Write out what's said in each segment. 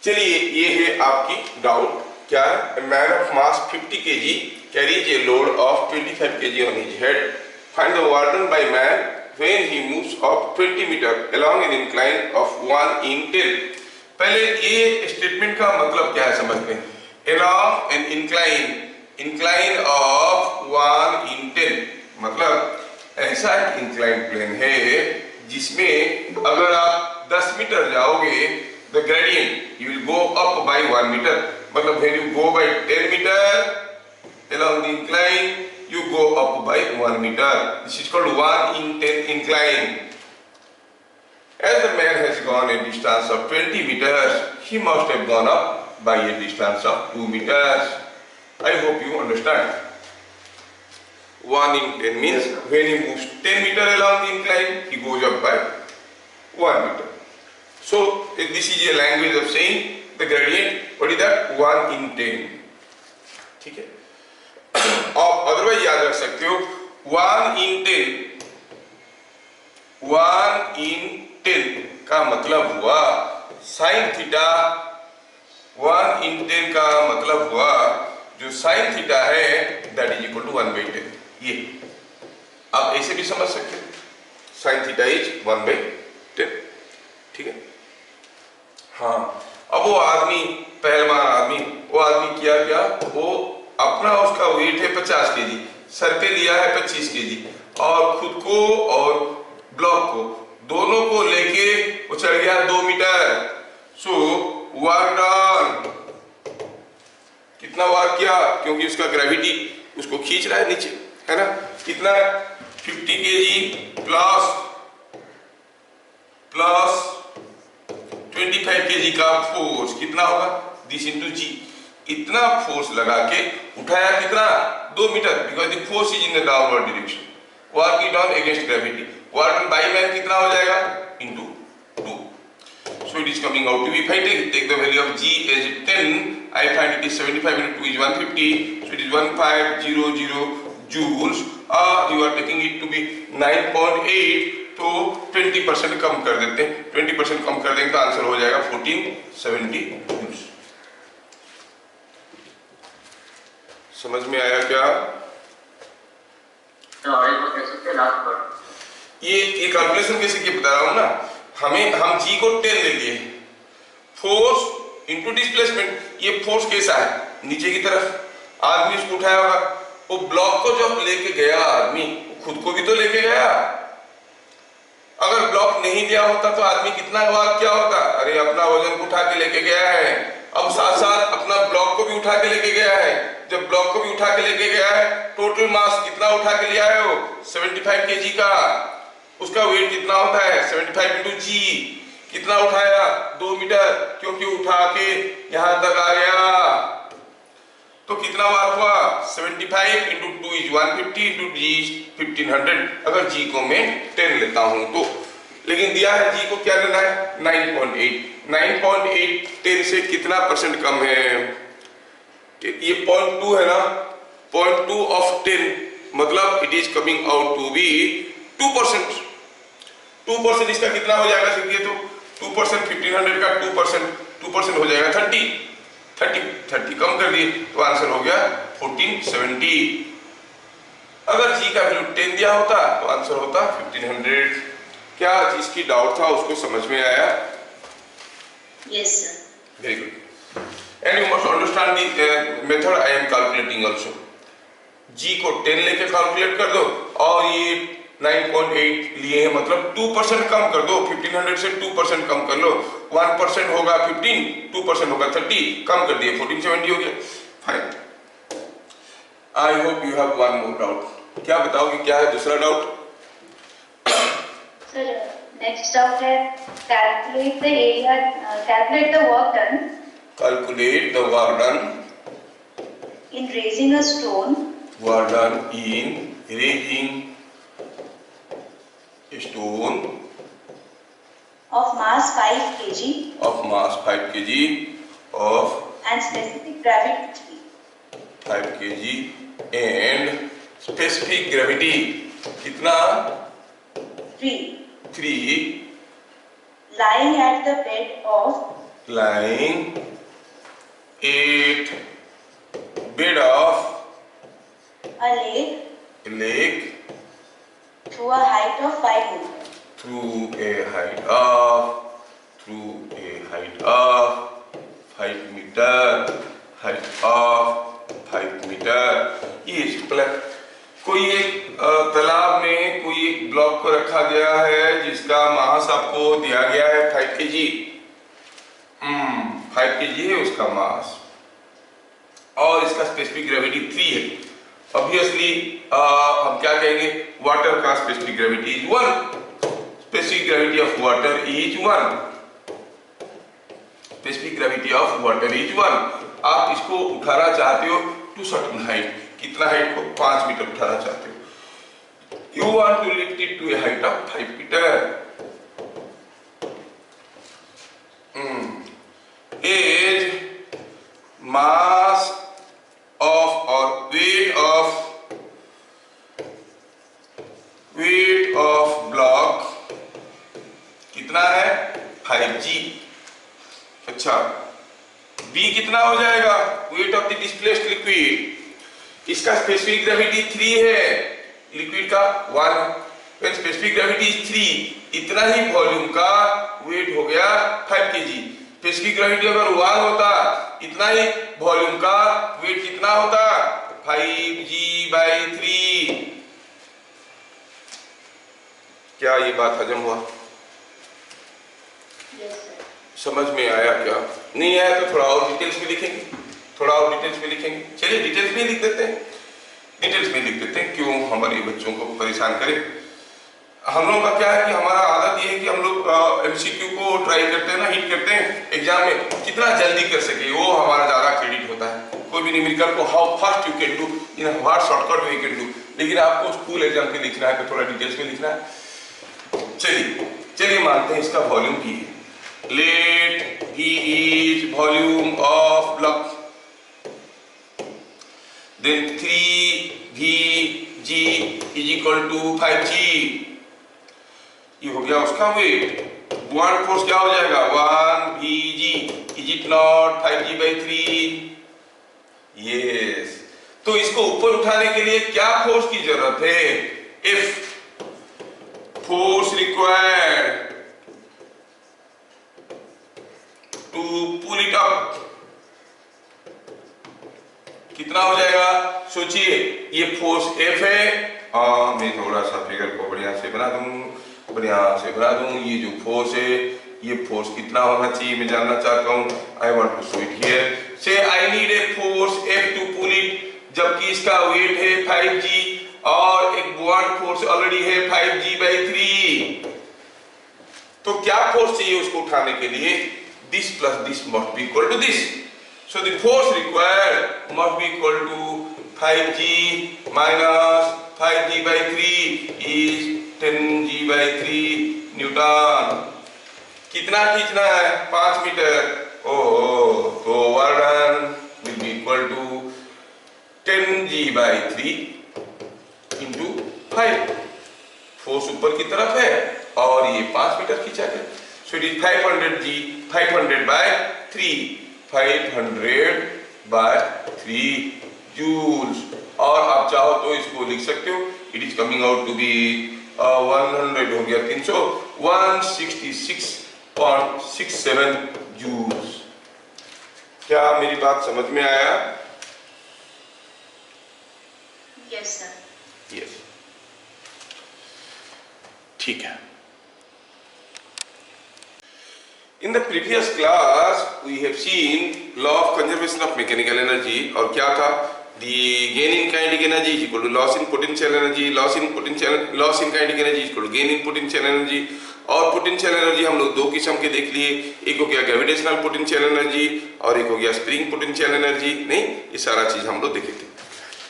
चलिए, ये है आपकी डाउट। क्या है? A man of mass 50 kg carries a load of 25 kg on his head. Find the work done by man when he moves up 20 meter along an incline of 1 in 10. पहले ये statement का मतलब क्या है समझते हैं। Along an incline of 1 in 10 मतलब ऐसा एक इंक्लाइन प्लेन है जिसमें अगर आप 10 मीटर जाओगे, the gradient you will go up by 1 meter. मतलब when you go by 10 meter along the incline, you go up by 1 meter. This is called 1 in 10 incline. As the man has gone a distance of 20 meters, he must have gone up by a distance of 2 meters. I hope you understand. 1 in 10 means when he moves 10 meter along the incline, he goes up by 1 meter. So this is a language of saying the gradient. What is that? 1 in 10. ठीक है। आप otherwise याद रख सकते हो 1 in 10 का मतलब हुआ साइन थीटा। 1 in 10 का मतलब हुआ जो साइन थीटा है दैट इज इक्वल टू 1/10। ये आप ऐसे भी समझ सकते हो, साइन थीटा इज 1/10। ठीक है। हाँ, अब वो आदमी, पहलवान आदमी, वो आदमी क्या वो अपना उसका वेट है 50 केजी, सर पे लिया है 25 केजी और खुद को और ब्लॉक को दोनों को लेके वो चढ़ गया 2 मीटर। सो वर्क डन, कितना वर्क किया? क्योंकि उसका ग्रेविटी उसको खींच रहा है नीचे, है ना। कितना? 50 केजी प्लस 25 केजी का फोर्स कितना होगा? This into G. इतना फोर्स लगा के उठाया कितना? 2 metre, because the force is in the downward direction. Work is done against gravity. Work done by man कितना हो जाएगा? Into 2। So it is coming out to be, if I take the value of G as 10, I find it is 75 into 2 is 150, so it is 1500 joules। you are taking it to be 9.8, तो 20% कम कर देते हैं। 20% कम कर देंगे तो answer हो जाएगा 1470 joules. समझ में आया क्या? ये कैलकुलेशन कैसे की बता रहा हूं ना। हम जी को 10 ले लिए, फोर्स इंटू डिस्प्लेसमेंट। ये फोर्स कैसा है? नीचे की तरफ आदमी इसको उठाया होगा, वो ब्लॉक को जब लेके गया आदमी, खुद को भी तो लेके गया। अगर ब्लॉक नहीं दिया होता तो आदमी कितना वर्क क्या होता? अरे अपना वजन उठा के लेके गया है, अब साथ साथ अपना ब्लॉक को भी उठा के लेके गया है। जब ब्लॉक को भी उठा के लेके गया है, टोटल मास कितना उठा के लिया है? वो 75 केजी का। उसका वेट कितना होता है? 75 into जी। कितना उठाया? 2 मीटर, क्योंकि उठा के यहां तक आ गया। तो कितना वर्क हुआ? 75 into 2 is 150 into g is 1500। अगर g को मैं 10 लेता हूं तो, लेकिन दिया है g को क्या लेना है? 9.8। 9.8 10 से कितना परसेंट कम है? ये 0.2 है ना, 0.2 of 10 मतलब it is coming out to be 2%। 2% इसका कितना हो जाएगा? सीखिए तो 2% 1500 का 2% हो जाएगा 30 कम कर दिए तो आंसर हो गया 1470। अगर जी का वैल्यू 10 दिया होता तो आंसर होता 1500। क्या जिसकी डाउट था उसको समझ में आया? Yes sir. Very good. And you must understand the method I am calculating also. G को 10 लेके कैलकुलेट कर दो और ये 9.8 लिए हैं, मतलब 2% कम कर दो। 1500 से 2% कम कर लो। 1% होगा 15, 2% होगा 30, कम कर दिए 1470 हो गया। Fine. I hope you have one more doubt. क्या बताओगे, क्या है दूसरा डाउट? सर नेक्स्ट डाउट है calculate the area, calculate the work done. Calculate the work done in raising a stone. Work done in raising stone of mass 5 kg of and specific gravity 5 kg and specific gravity कितना? 3 lying at the bed of lying at bed of a lake lake through a height of 5 meters. through a height of 5 meter, height of 5 meter। ये simple है। कोई एक तालाब में कोई एक block को रखा गया है जिसका मास आपको दिया गया है 5 kg। 5 kg है उसका मास और इसका स्पेसिफिक ग्रेविटी 3 है। ऑब्वियसली हम क्या कहेंगे, वाटर का specific gravity is 1। Specific gravity of water is 1। Specific gravity of water is 1। आप इसको उठाना चाहते हो टू सर्टेन हाइट। कितना हाइट को? 5 मीटर उठाना चाहते हो। You want to lift it to a height of 5 metre. is mass of or weight of block कितना है? 5g। अच्छा, b कितना हो जाएगा? weight of the displaced liquid। इसका स्पेसिफिक ग्रेविटी 3 है, लिक्विड का 1। when स्पेसिफिक ग्रेविटी is 3, इतना ही वॉल्यूम का वेट हो गया 5 kg। स्पेसिफिक ग्रेविटी अगर 1 होता, इतना ही वॉल्यूम का वेट कितना होता? 5g/3। क्या ये बात हजम हुआ? Yes, sir. समझ में आया? क्या नहीं आया तो थोड़ा और डिटेल्स में लिखेंगे, थोड़ा और डिटेल्स में लिखेंगे। चलिए डिटेल्स में लिख देते हैं, डिटेल्स में लिख देते हैं। क्यों हमारे बच्चों को परेशान करें। हम लोगों का क्या है कि हमारा आदत ये है कि हम लोग एमसीक्यू को ट्राई करते हैं ना, हिट करते हैं एग्जाम में, जितना जल्दी कर सके वो हमारा ज्यादा क्रेडिट होता है। कोई भी न्यूमेरिकल को how fast you can do, in what shortcut way can do, लेकिन आपको स्कूल एग्जाम के लिखना है तो थोड़ा डिटेल्स में लिखना है। चलिए मानते हैं इसका वॉल्यूम भी है। Let V is volume of block, then 3VG is equal to 5G। ये हो गया उसका वेट। वन फोर्स क्या हो जाएगा? 1VG। Is it not 5G/3? Yes. तो इसको ऊपर उठाने के लिए क्या फोर्स की जरूरत है? F force required to pull it up कितना हो जाएगा? सोचिए, ये फोर्स F है। मैं थोड़ा सा फिगर को बढ़िया से बना दूं। ये जो फोर्स है, ये फोर्स कितना होना चाहिए मैं जानना चाहता हूँ। I want to show it here. Say I need a force F to pull it, जबकि इसका वेट है 5G और एक बुआंट फोर्स ऑलरेडी है 5G/3। तो क्या फोर्स चाहिए उसको उठाने के लिए? This plus this must be equal to this. So the force required must be equal to 5G minus 5G/3 is 10G/3 newton. कितना खींचना है? 5 मीटर। तो work done will be equal to 10G/3 into 5। Force ऊपर की तरफ है और ये 5 मीटर खींचा गया। So it is 500G, 500/3, 500/3 joules. और आप चाहो तो इसको लिख सकते हो, it is coming out to be 100 हो गया 300, 166.67 जूल्स। क्या मेरी बात समझ में आया? Yes, sir. यस, ठीक है। In the previous class, we have seen law of conservation of mechanical energy, और क्या था? The gain in kinetic energy is equal to loss in potential energy, loss in kinetic energy is equal to gain in potential energy। और potential energy हम लोग दो किस्म के देख लिए, एक हो गया ग्रेविटेशनल पोटेंशियल एनर्जी और एक हो गया स्प्रिंग पोटेंशियल एनर्जी। नहीं, ये सारा चीज हम लोग देखे थे।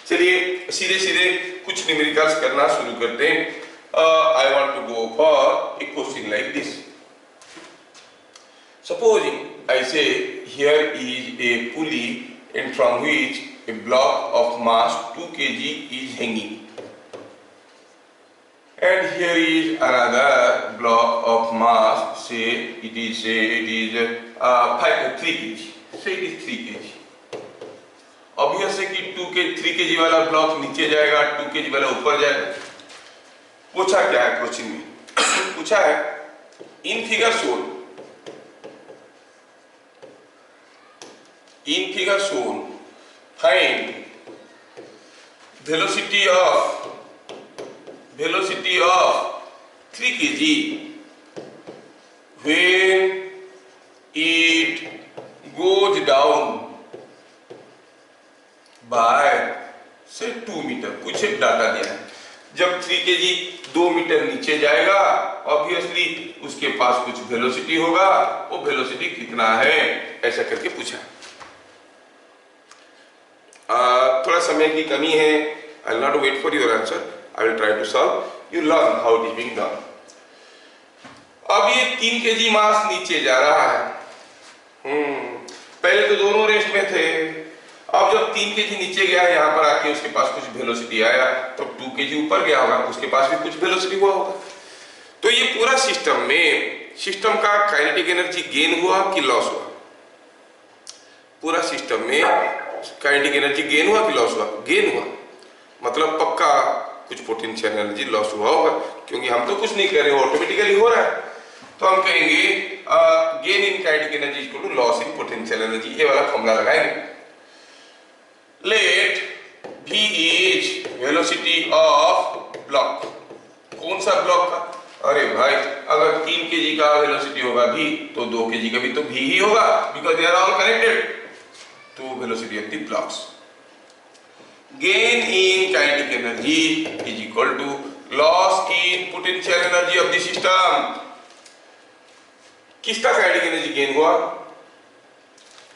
चलिए सीधे सीधे कुछ न्यूमेरिकल्स करना शुरू करते हैं। I want to go for a question like this. Supposing I say here is a pulley and from which a block of mass 2 kg is hanging, and here is another block of mass, say it is 3 kg, so it is 3 kg. Obvious है कि 3 kg वाला block नीचे जाएगा, 2 kg वाला ऊपर जाएगा। पूछा क्या है क्वेश्चन में? पूछा है in figure shown find velocity of 3 kg when it goes down by say 2 metre. कुछ एक डाटा दिया है, जब 3 kg 2 मीटर नीचे जाएगा ऑब्वियसली उसके पास कुछ वेलोसिटी होगा, वो वेलोसिटी कितना है ऐसा करके पूछा। थोड़ा समय की कमी है, I will not wait for your answer, I will try to solve, you learn how it is being done. अब ये 3 kg मास नीचे जा रहा है, पहले तो दोनों रेस्ट में थे, अब जब 3 kg नीचे गया यहाँ पर आके उसके पास कुछ वेलोसिटी आया, तो 2 kg ऊपर गया होगा, उसके पास भी कुछ वेलोसिटी हुआ होगा। तो ये पूरा सिस्टम का काइनेटिक एनर्जी गेन हुआ कि लॉस हुआ? पूरा सिस्टम में काइनेटिक एनर्जी गेन हुआ कि लॉस हुआ? गेन हुआ, मतलब पक्का कुछ पोटेंशियल एनर्जी लॉस हुआ होगा, क्योंकि हम तो कुछ नहीं कर रहे, ऑटोमेटिकली हो रहा है। तो हम कहेंगे gain in kinetic energy equal to loss in potential energy, ये वाला फॉर्मूला लगाएंगे। Let v is velocity of block. कौन सा ब्लॉक का? अरे भाई अगर 3 kg का वेलोसिटी होगा v, तो 2 kg का भी तो v ही होगा, because they are all connected. तो velocity of the blocks, gain in kinetic energy is equal to loss in potential energy of the system. किसका काइनेटिक एनर्जी गेन हुआ?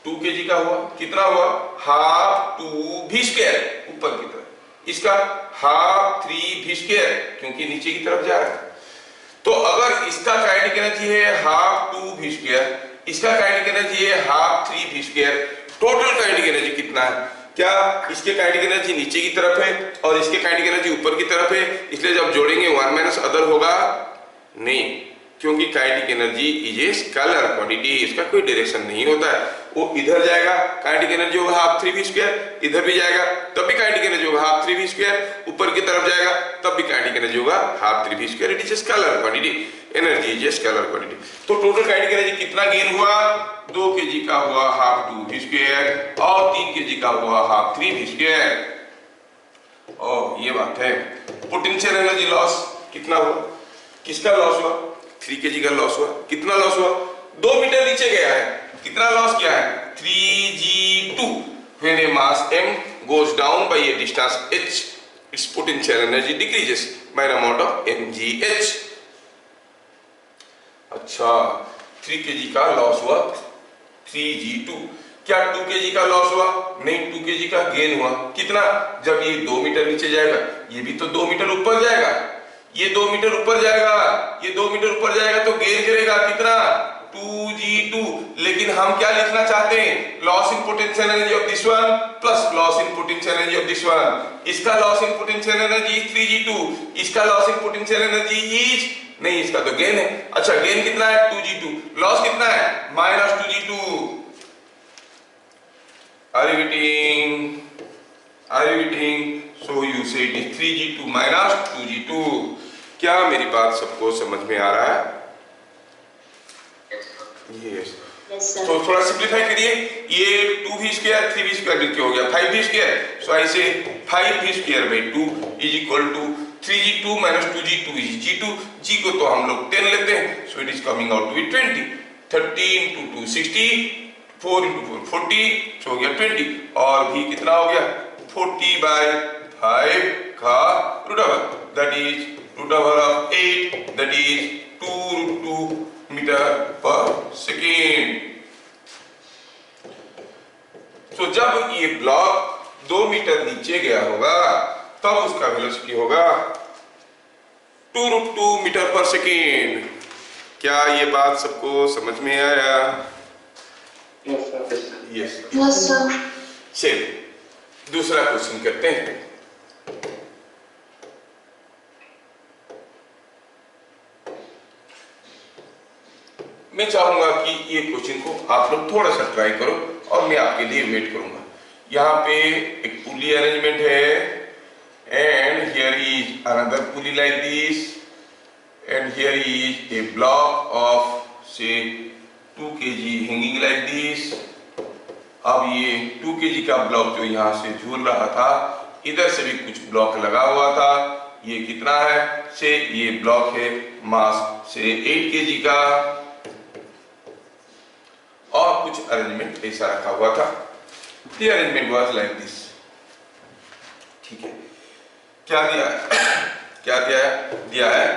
2 kg का हुआ। कितना हुआ? हाफ 2v², ऊपर की तरफ। इसका हाफ 3v², क्योंकि नीचे की तरफ जा रहा है। तो अगर इसका काइनेटिक एनर्जी है हाफ 2v², इसका काइनेटिक एनर्जी है half 3v², total kinetic energy कितना है? क्या इसके काइनेटिक एनर्जी नीचे की तरफ है और इसके काइनेटिक एनर्जी ऊपर की तरफ है, इसलिए जब जोड़ेंगे 1 माइनस अदर होगा? नहीं, क्योंकि kinetic energy is a scalar quantity, इसका कोई डायरेक्शन नहीं होता है। वो इधर जाएगा काइनेटिक एनर्जी होगा हाफ 3v², इधर भी जाएगा तब भी काइनेटिक एनर्जी होगा हाफ 3v², ऊपर की तरफ जाएगा तब भी काइनेटिक एनर्जी होगा half 3v²। It is a scalar quantity, energy is a scalar quantity. तो टोटल काइनेटिक एनर्जी कितना गेन हुआ? 2 kg का हुआ हाफ 2v² और 3 kg का हुआ हाफ 3v²। और ये बात है। पोटेंशियल एनर्जी लॉस कितना हुआ? किसका लॉस हुआ? 3 kg का लॉस हुआ। कितना लॉस हुआ? 2 मीटर नीचे गया है, कितना लॉस किया है? 3g2। When a mass m goes down by a distance h, its potential energy decreases by an amount of mgh। अच्छा, 3 kg का लॉस हुआ 3g2। क्या 2 kg का लॉस हुआ? नहीं, 2 kg का गेन हुआ। कितना? जब ये 2 मीटर नीचे जाएगा, ये भी तो 2 मीटर ऊपर जाएगा, ये 2 मीटर ऊपर जाएगा, ये 2 मीटर ऊपर जाएगा, तो गेन करेगा कितना? 2g2। लेकिन हम क्या लिखना चाहते हैं? Loss in potential energy of this one plus loss in potential energy of this one. इसका loss in potential energy 3g2, इसका loss in potential energy is नहीं, इसका तो गेन है। अच्छा, गेन कितना है? 2g2। लॉस कितना है? Minus 2g2। Are you getting? So you say it is 3g2 minus 2g2। क्या मेरी बात सबको समझ में आ रहा है? Yes. Yes, sir. तो थोड़ा सिंप्लीफाई करिए, ये 2v² 3v² मिलके हो गया 5v²। So I say 5v²/2 is equal to 3g2 minus 2g2 is g2। g को तो हम लोग 10 लेते हैं, so it is coming out to be 20। 30 × 2 60, 4 × 4 40, सो हो गया 20। और v कितना हो गया? 40/5 का root over, that is root over of 8, that is 2√2 metre पर सेकेंड। तो जब ये ब्लॉक 2 मीटर नीचे गया होगा तब उसका वेलोसिटी होगा 2√2 मीटर पर सेकेंड। क्या ये बात सबको समझ में आया? Yes sir. चलिए दूसरा क्वेश्चन करते हैं। मैं चाहूंगा कि ये क्वेश्चन को आप लोग थोड़ा सा ट्राई करो और मैं आपके लिए वेट करूंगा। यहाँ पे एक पुली अरेंजमेंट है and here is another pulley like this and here is a block of से 2 kg हैंगिंग लाइक दिस। अब ये 2 kg का ब्लॉक जो यहाँ से झूल रहा था, इधर से भी कुछ ब्लॉक लगा हुआ था। ये कितना है से ये ब्लॉक है मास से 8 kg का और कुछ अरेंजमेंट ऐसा रखा हुआ था। The arrangement was like this। ठीक है, क्या दिया है? क्या दिया है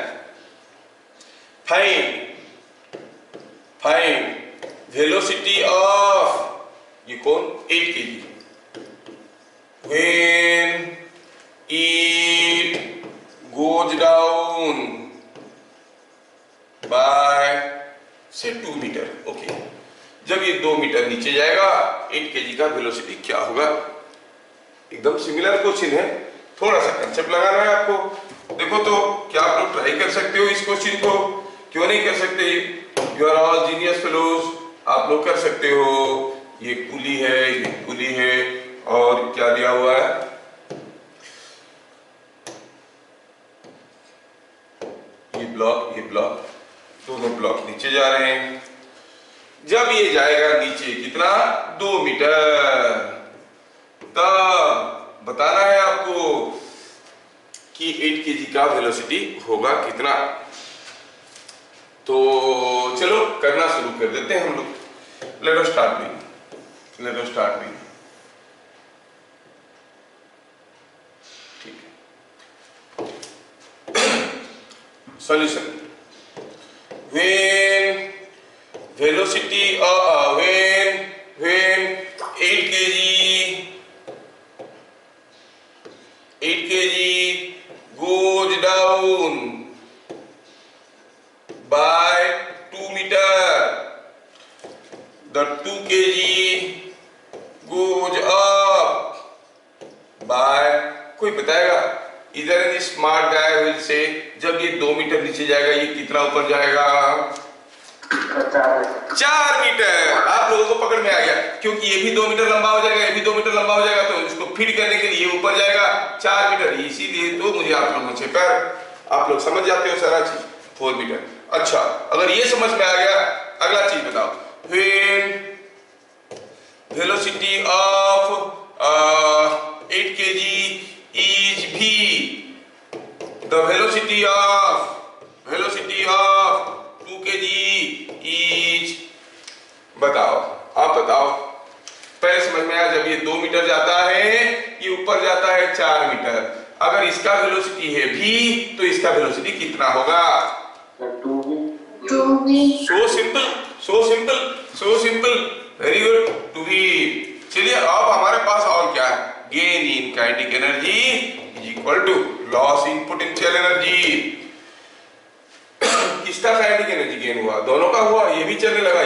फाइंड वेलोसिटी ऑफ ये कौन 8 kg when it goes down by say 2 metre. Okay, जब ये 2 मीटर नीचे जाएगा 8 kg का वेलोसिटी क्या होगा। एकदम सिमिलर क्वेश्चन है, थोड़ा सा कंसेप्ट लगाना है आपको। देखो तो क्या आप लोग ट्राई कर सकते हो इस क्वेश्चन को? क्यों नहीं कर सकते? You are all genius fellows, आप लोग कर सकते हो। ये पुली है और क्या दिया हुआ है ये ब्लॉक दोनों ब्लॉक नीचे जा रहे हैं। जब ये जाएगा नीचे कितना 2 मीटर, तब बताना है आपको कि 8 kg का वेलोसिटी होगा कितना। तो चलो करना शुरू कर देते हैं हम लोग। Let us start doing. ठीक है, solution. when velocity when 8 kg goes down by 2 meter, the 2 kg goes up by, कोई बताएगा? इधर इन स्मार्ट गाय विल से जब ये 2 मीटर नीचे जाएगा ये कितना ऊपर जाएगा? 4 मीटर। आप लोगों को पकड़ में आ गया, क्योंकि ये भी 2 मीटर लंबा हो जाएगा, ये भी 2 मीटर लंबा हो जाएगा, तो इसको फीड करने के लिए ऊपर जाएगा 4 मीटर। इसीलिए तो मुझे आप लोगों से आप लोग समझ जाते हो सारा चीज 4 मीटर। अच्छा, अगर ये समझ में आ गया, अगला चीज बताओ। when velocity of 8 kg is v, the velocity of 2 kg is, बताओ, आप बताओ। पहले समझ में आया, जब ये 2 मीटर जाता है ये ऊपर जाता है 4 मीटर। अगर इसका वेलोसिटी है v तो इसका वेलोसिटी कितना होगा? 2v। So simple, very good, 2v। चलिए अब हमारे पास और क्या है? Gain in kinetic energy is equal to loss in potential energy. किसका काइनेटिक एनर्जी गेन हुआ? दोनों का हुआ, ये भी चलने लगा,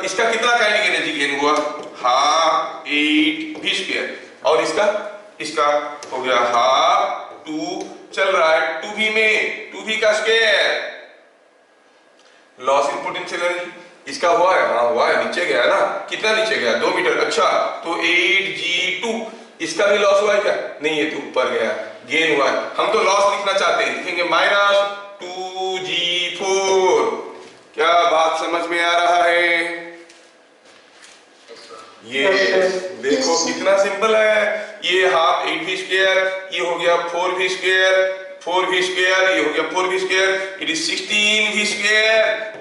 इसका कितना काइनेटिक एनर्जी गेन हुआ? Half 8v²। और इसका हो गया हाफ 2, चल रहा है 2v में, 2v का square. Loss in potential energy इसका हुआ है, हाँ हुआ है, नीचे गया ना, कितना नीचे गया? 2 मीटर। अच्छा, तो 8g2 इसका भी लॉस हुआ है क्या? नहीं, ये तो ऊपर गया, गेन हुआ है। हम तो लॉस लिखना चाहते हैं, लिखेंगे -2g4। क्या बात समझ में आ रहा है? ये देखो कितना सिंपल है। ये हाफ 8v², ये हो गया 4v², ये हो गया 4v², it is 16v²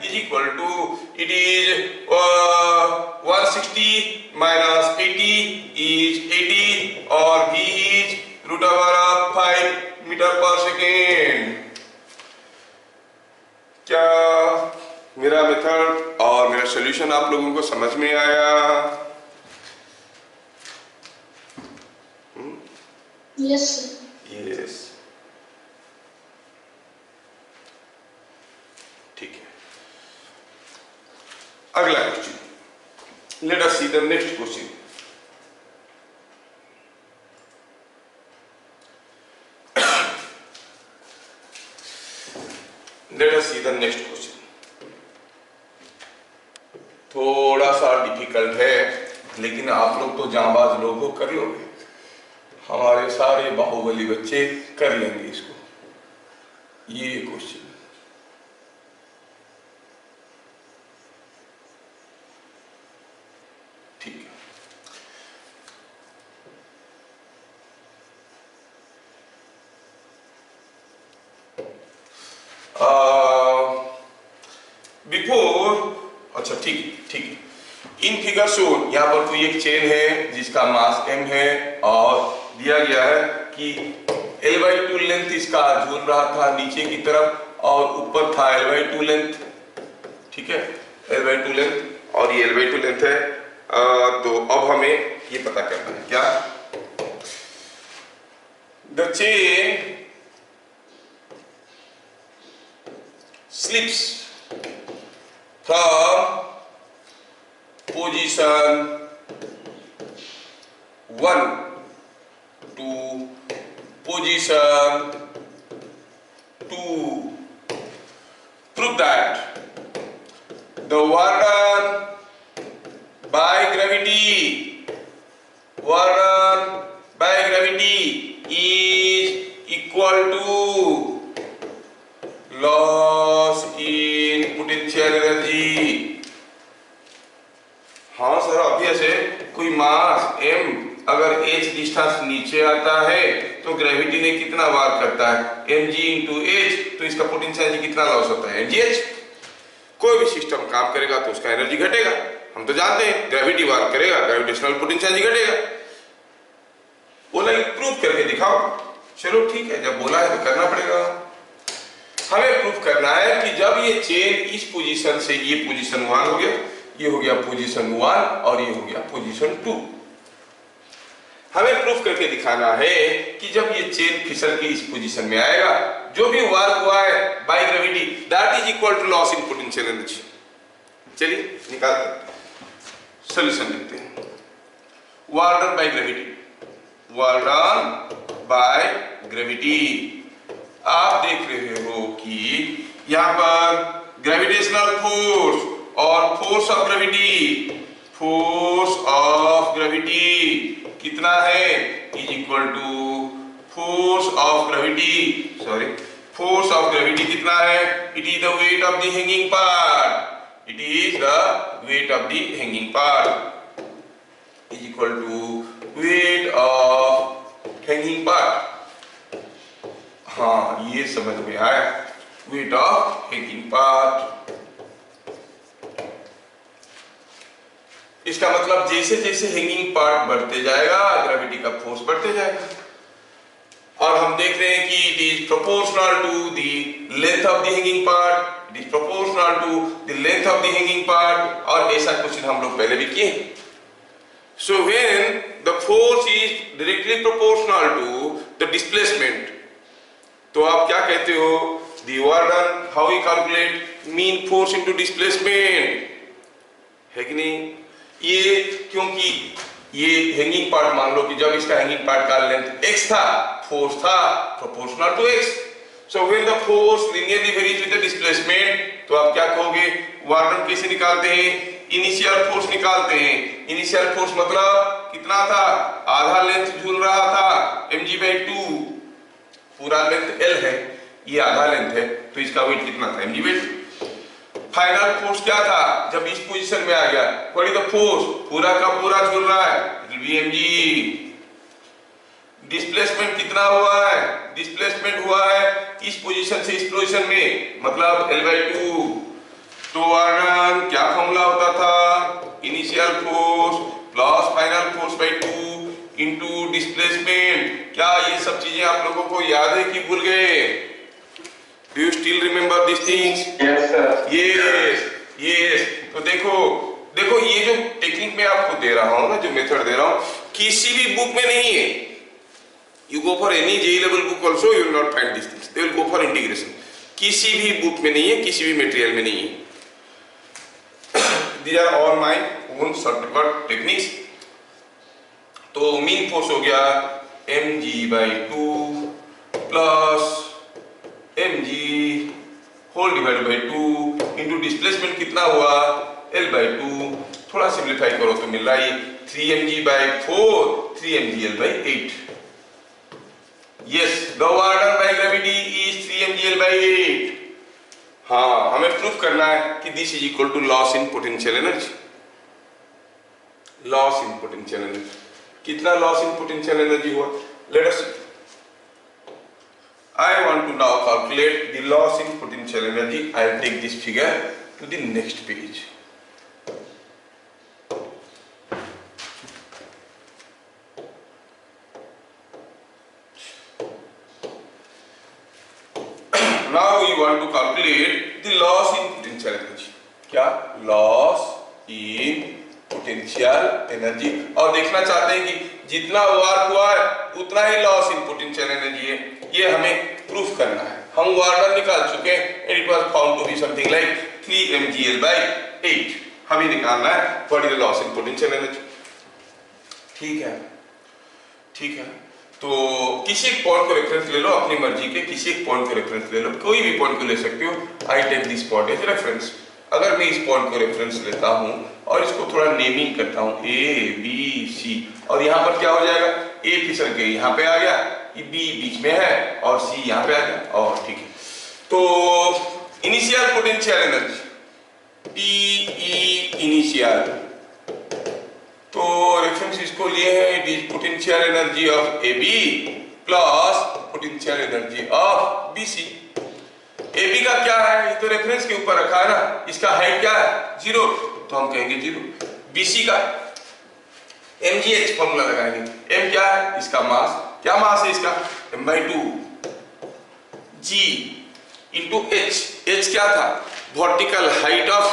is equal to, it is 160 minus 80 is 80 और v इज √5 मीटर पर सेकेंड। क्या मेरा मेथड और मेरा सॉल्यूशन आप लोगों को समझ में आया? यस। ठीक है, अगला question. Let us see the next question. Let us see the next question. लेकिन आप लोग तो जांबाज लोग हो, कर लोगे। हमारे सारे बाहुबली बच्चे कर लेंगे इसको। ये क्वेश्चन ठीक है। बिफोर, अच्छा ठीक है। इन फिगर शो, यहाँ पर कोई एक चेन है जिसका मास m है और दिया गया है कि L/2 लेंथ इसका झूल रहा था नीचे की तरफ और ऊपर था L/2 लेंथ, ठीक है, L/2 लेंथ और ये L/2 लेंथ है। तो अब हमें ये पता करना है क्या, the chain slips from position 1 to position 2. Prove that the work done by gravity is equal to loss in potential energy। हाँ सर, ऑब्वियस है, कोई मास m अगर h डिस्टेंस नीचे आता है तो ग्रेविटी ने कितना वार करता है, mg इंटू h, तो इसका पोटेंशियल एनर्जी कितना लॉस होता है, mgh। कोई भी सिस्टम काम करेगा तो उसका एनर्जी घटेगा, हम तो जानते हैं, ग्रेविटी वार करेगा, ग्रेविटेशनल पोटेंशियल एनर्जी घटेगा। बोला प्रूव करके दिखाओ। चलो ठीक है, जब बोला है तो करना पड़ेगा। हमें प्रूफ करना है कि जब ये चेन इस पोजीशन से, ये पोजीशन 1 हो गया, ये हो गया पोजीशन 1 और ये हो गया पोजीशन 2। हमें प्रूफ करके दिखाना है कि जब ये चेन फिसल के इस पोजीशन में आएगा, जो भी वर्क हुआ है by gravity that is equal to loss in potential energy. चलिए निकालते हैं, सॉल्यूशन लिखते हैं। Work done by gravity, work done by gravity. आप देख रहे हो कि यहां पर ग्रेविटेशनल फोर्स और फोर्स ऑफ ग्रेविटी कितना है, is equal to force of gravity कितना है, it is the weight of the hanging part, it is the weight of the hanging part is equal to weight of hanging part. हाँ, ये समझ में आया, weight of hanging part. इसका मतलब जैसे जैसे हैंगिंग पार्ट बढ़ते जाएगा ग्रेविटी का फोर्स बढ़ते जाएगा। और हम देख रहे हैं कि it is proportional to the length of the hanging part, it is proportional to the length of the hanging part. और ऐसा क्वेश्चन हम लोग पहले भी किए। So when the force is directly proportional to the displacement, तो आप क्या कहते हो, the work done, how we calculate mean force into displacement, है कि नहीं। ये क्योंकि ये हैंगिंग पार्ट, मान लो कि जब इसका हैंगिंग पार्ट का लेंथ x था, फोर्स था proportional to x। So when the force linearly varies with the displacement, तो आप क्या कहोगे, वर्क डन कैसे निकालते हैं, इनिशियल फोर्स निकालते हैं। इनिशियल फोर्स मतलब कितना था, आधा लेंथ झूल रहा था mg/2, पूरा लेंथ L है, ये आधा लेंथ है, तो इसका वेट कितना था, mg/2। फाइनल फोर्स क्या था, जब इस पोजीशन में आ गया, व्हाट इज द फोर्स, पूरा का पूरा झूल रहा है, it will be mg। Displacement कितना हुआ है, डिस्प्लेसमेंट हुआ है इस पोजीशन से इस पोजीशन में, मतलब L/2। तो वर्क क्या फॉर्मूला होता था, initial force plus final force by 2 into displacement. क्या ये सब चीजें आप लोगों को याद है कि भूल गए, do you still remember this things? Yes sir. Yes. तो देखो ये जो टेक्निक मैं आपको दे रहा हूँ ना, जो मेथड दे रहा हूँ, किसी भी बुक में नहीं है। You go for any JEE level book also, you will not find this things, they will go for integration. किसी भी बुक में नहीं है, किसी भी मटेरियल में नहीं है। These are all my own shortcut techniques। तो मीन फोर्स हो गया mg/2 plus mg whole divide by 2 into displacement कितना हुआ L/2 थोड़ा सिंप्लीफाई करो तो मिल रहा है 3mg/4 3mgl/8। Yes, the work done by gravity is 3mgl/8। हाँ, हमें प्रूफ करना है कि this is equal to loss in potential energy. Loss in potential energy, कितना लॉस इन पोटेंशियल एनर्जी हुआ? Let us, I want to now calculate the loss in potential energy. I will take this figure to the next page. Now we want to calculate the loss in potential energy. क्या? Loss in potential energy। और देखना चाहते हैं कि जितना work हुआ है उतना ही लॉस इन पोटेंशियल एनर्जी है। ये हमें प्रूफ करना है। हम वर्क डन निकाल चुके हैं, it was found to be something like 3mgl/8। हमें निकालना है what is the loss in potential energy. ठीक है, ठीक है। तो किसी एक पॉइंट को रेफरेंस ले लो, अपनी मर्जी के किसी एक पॉइंट को रेफरेंस ले लो, कोई भी पॉइंट को ले सकते हो। I take this point as reference. अगर मैं इस पॉइंट को रेफरेंस लेता हूं और इसको थोड़ा नेमिंग करता हूं A B C, और यहाँ पर क्या हो जाएगा? A फिसल के यहाँ पे आ गया, B बीच में है और C यहाँ पे आ गया। और ठीक है, तो initial potential energy PE initial, तो रेफरेंस इसको लिए हैं, it is potential energy of AB plus potential energy of BC। AB का क्या है? ये तो रेफरेंस के ऊपर रखा है ना, इसका हाइट क्या है? 0, तो हम कहेंगे 0। BC का mgh फॉर्मूला लगाएंगे। m क्या है? इसका मास। क्या मास है इसका? m/2 g into h। h क्या था? Vertical height of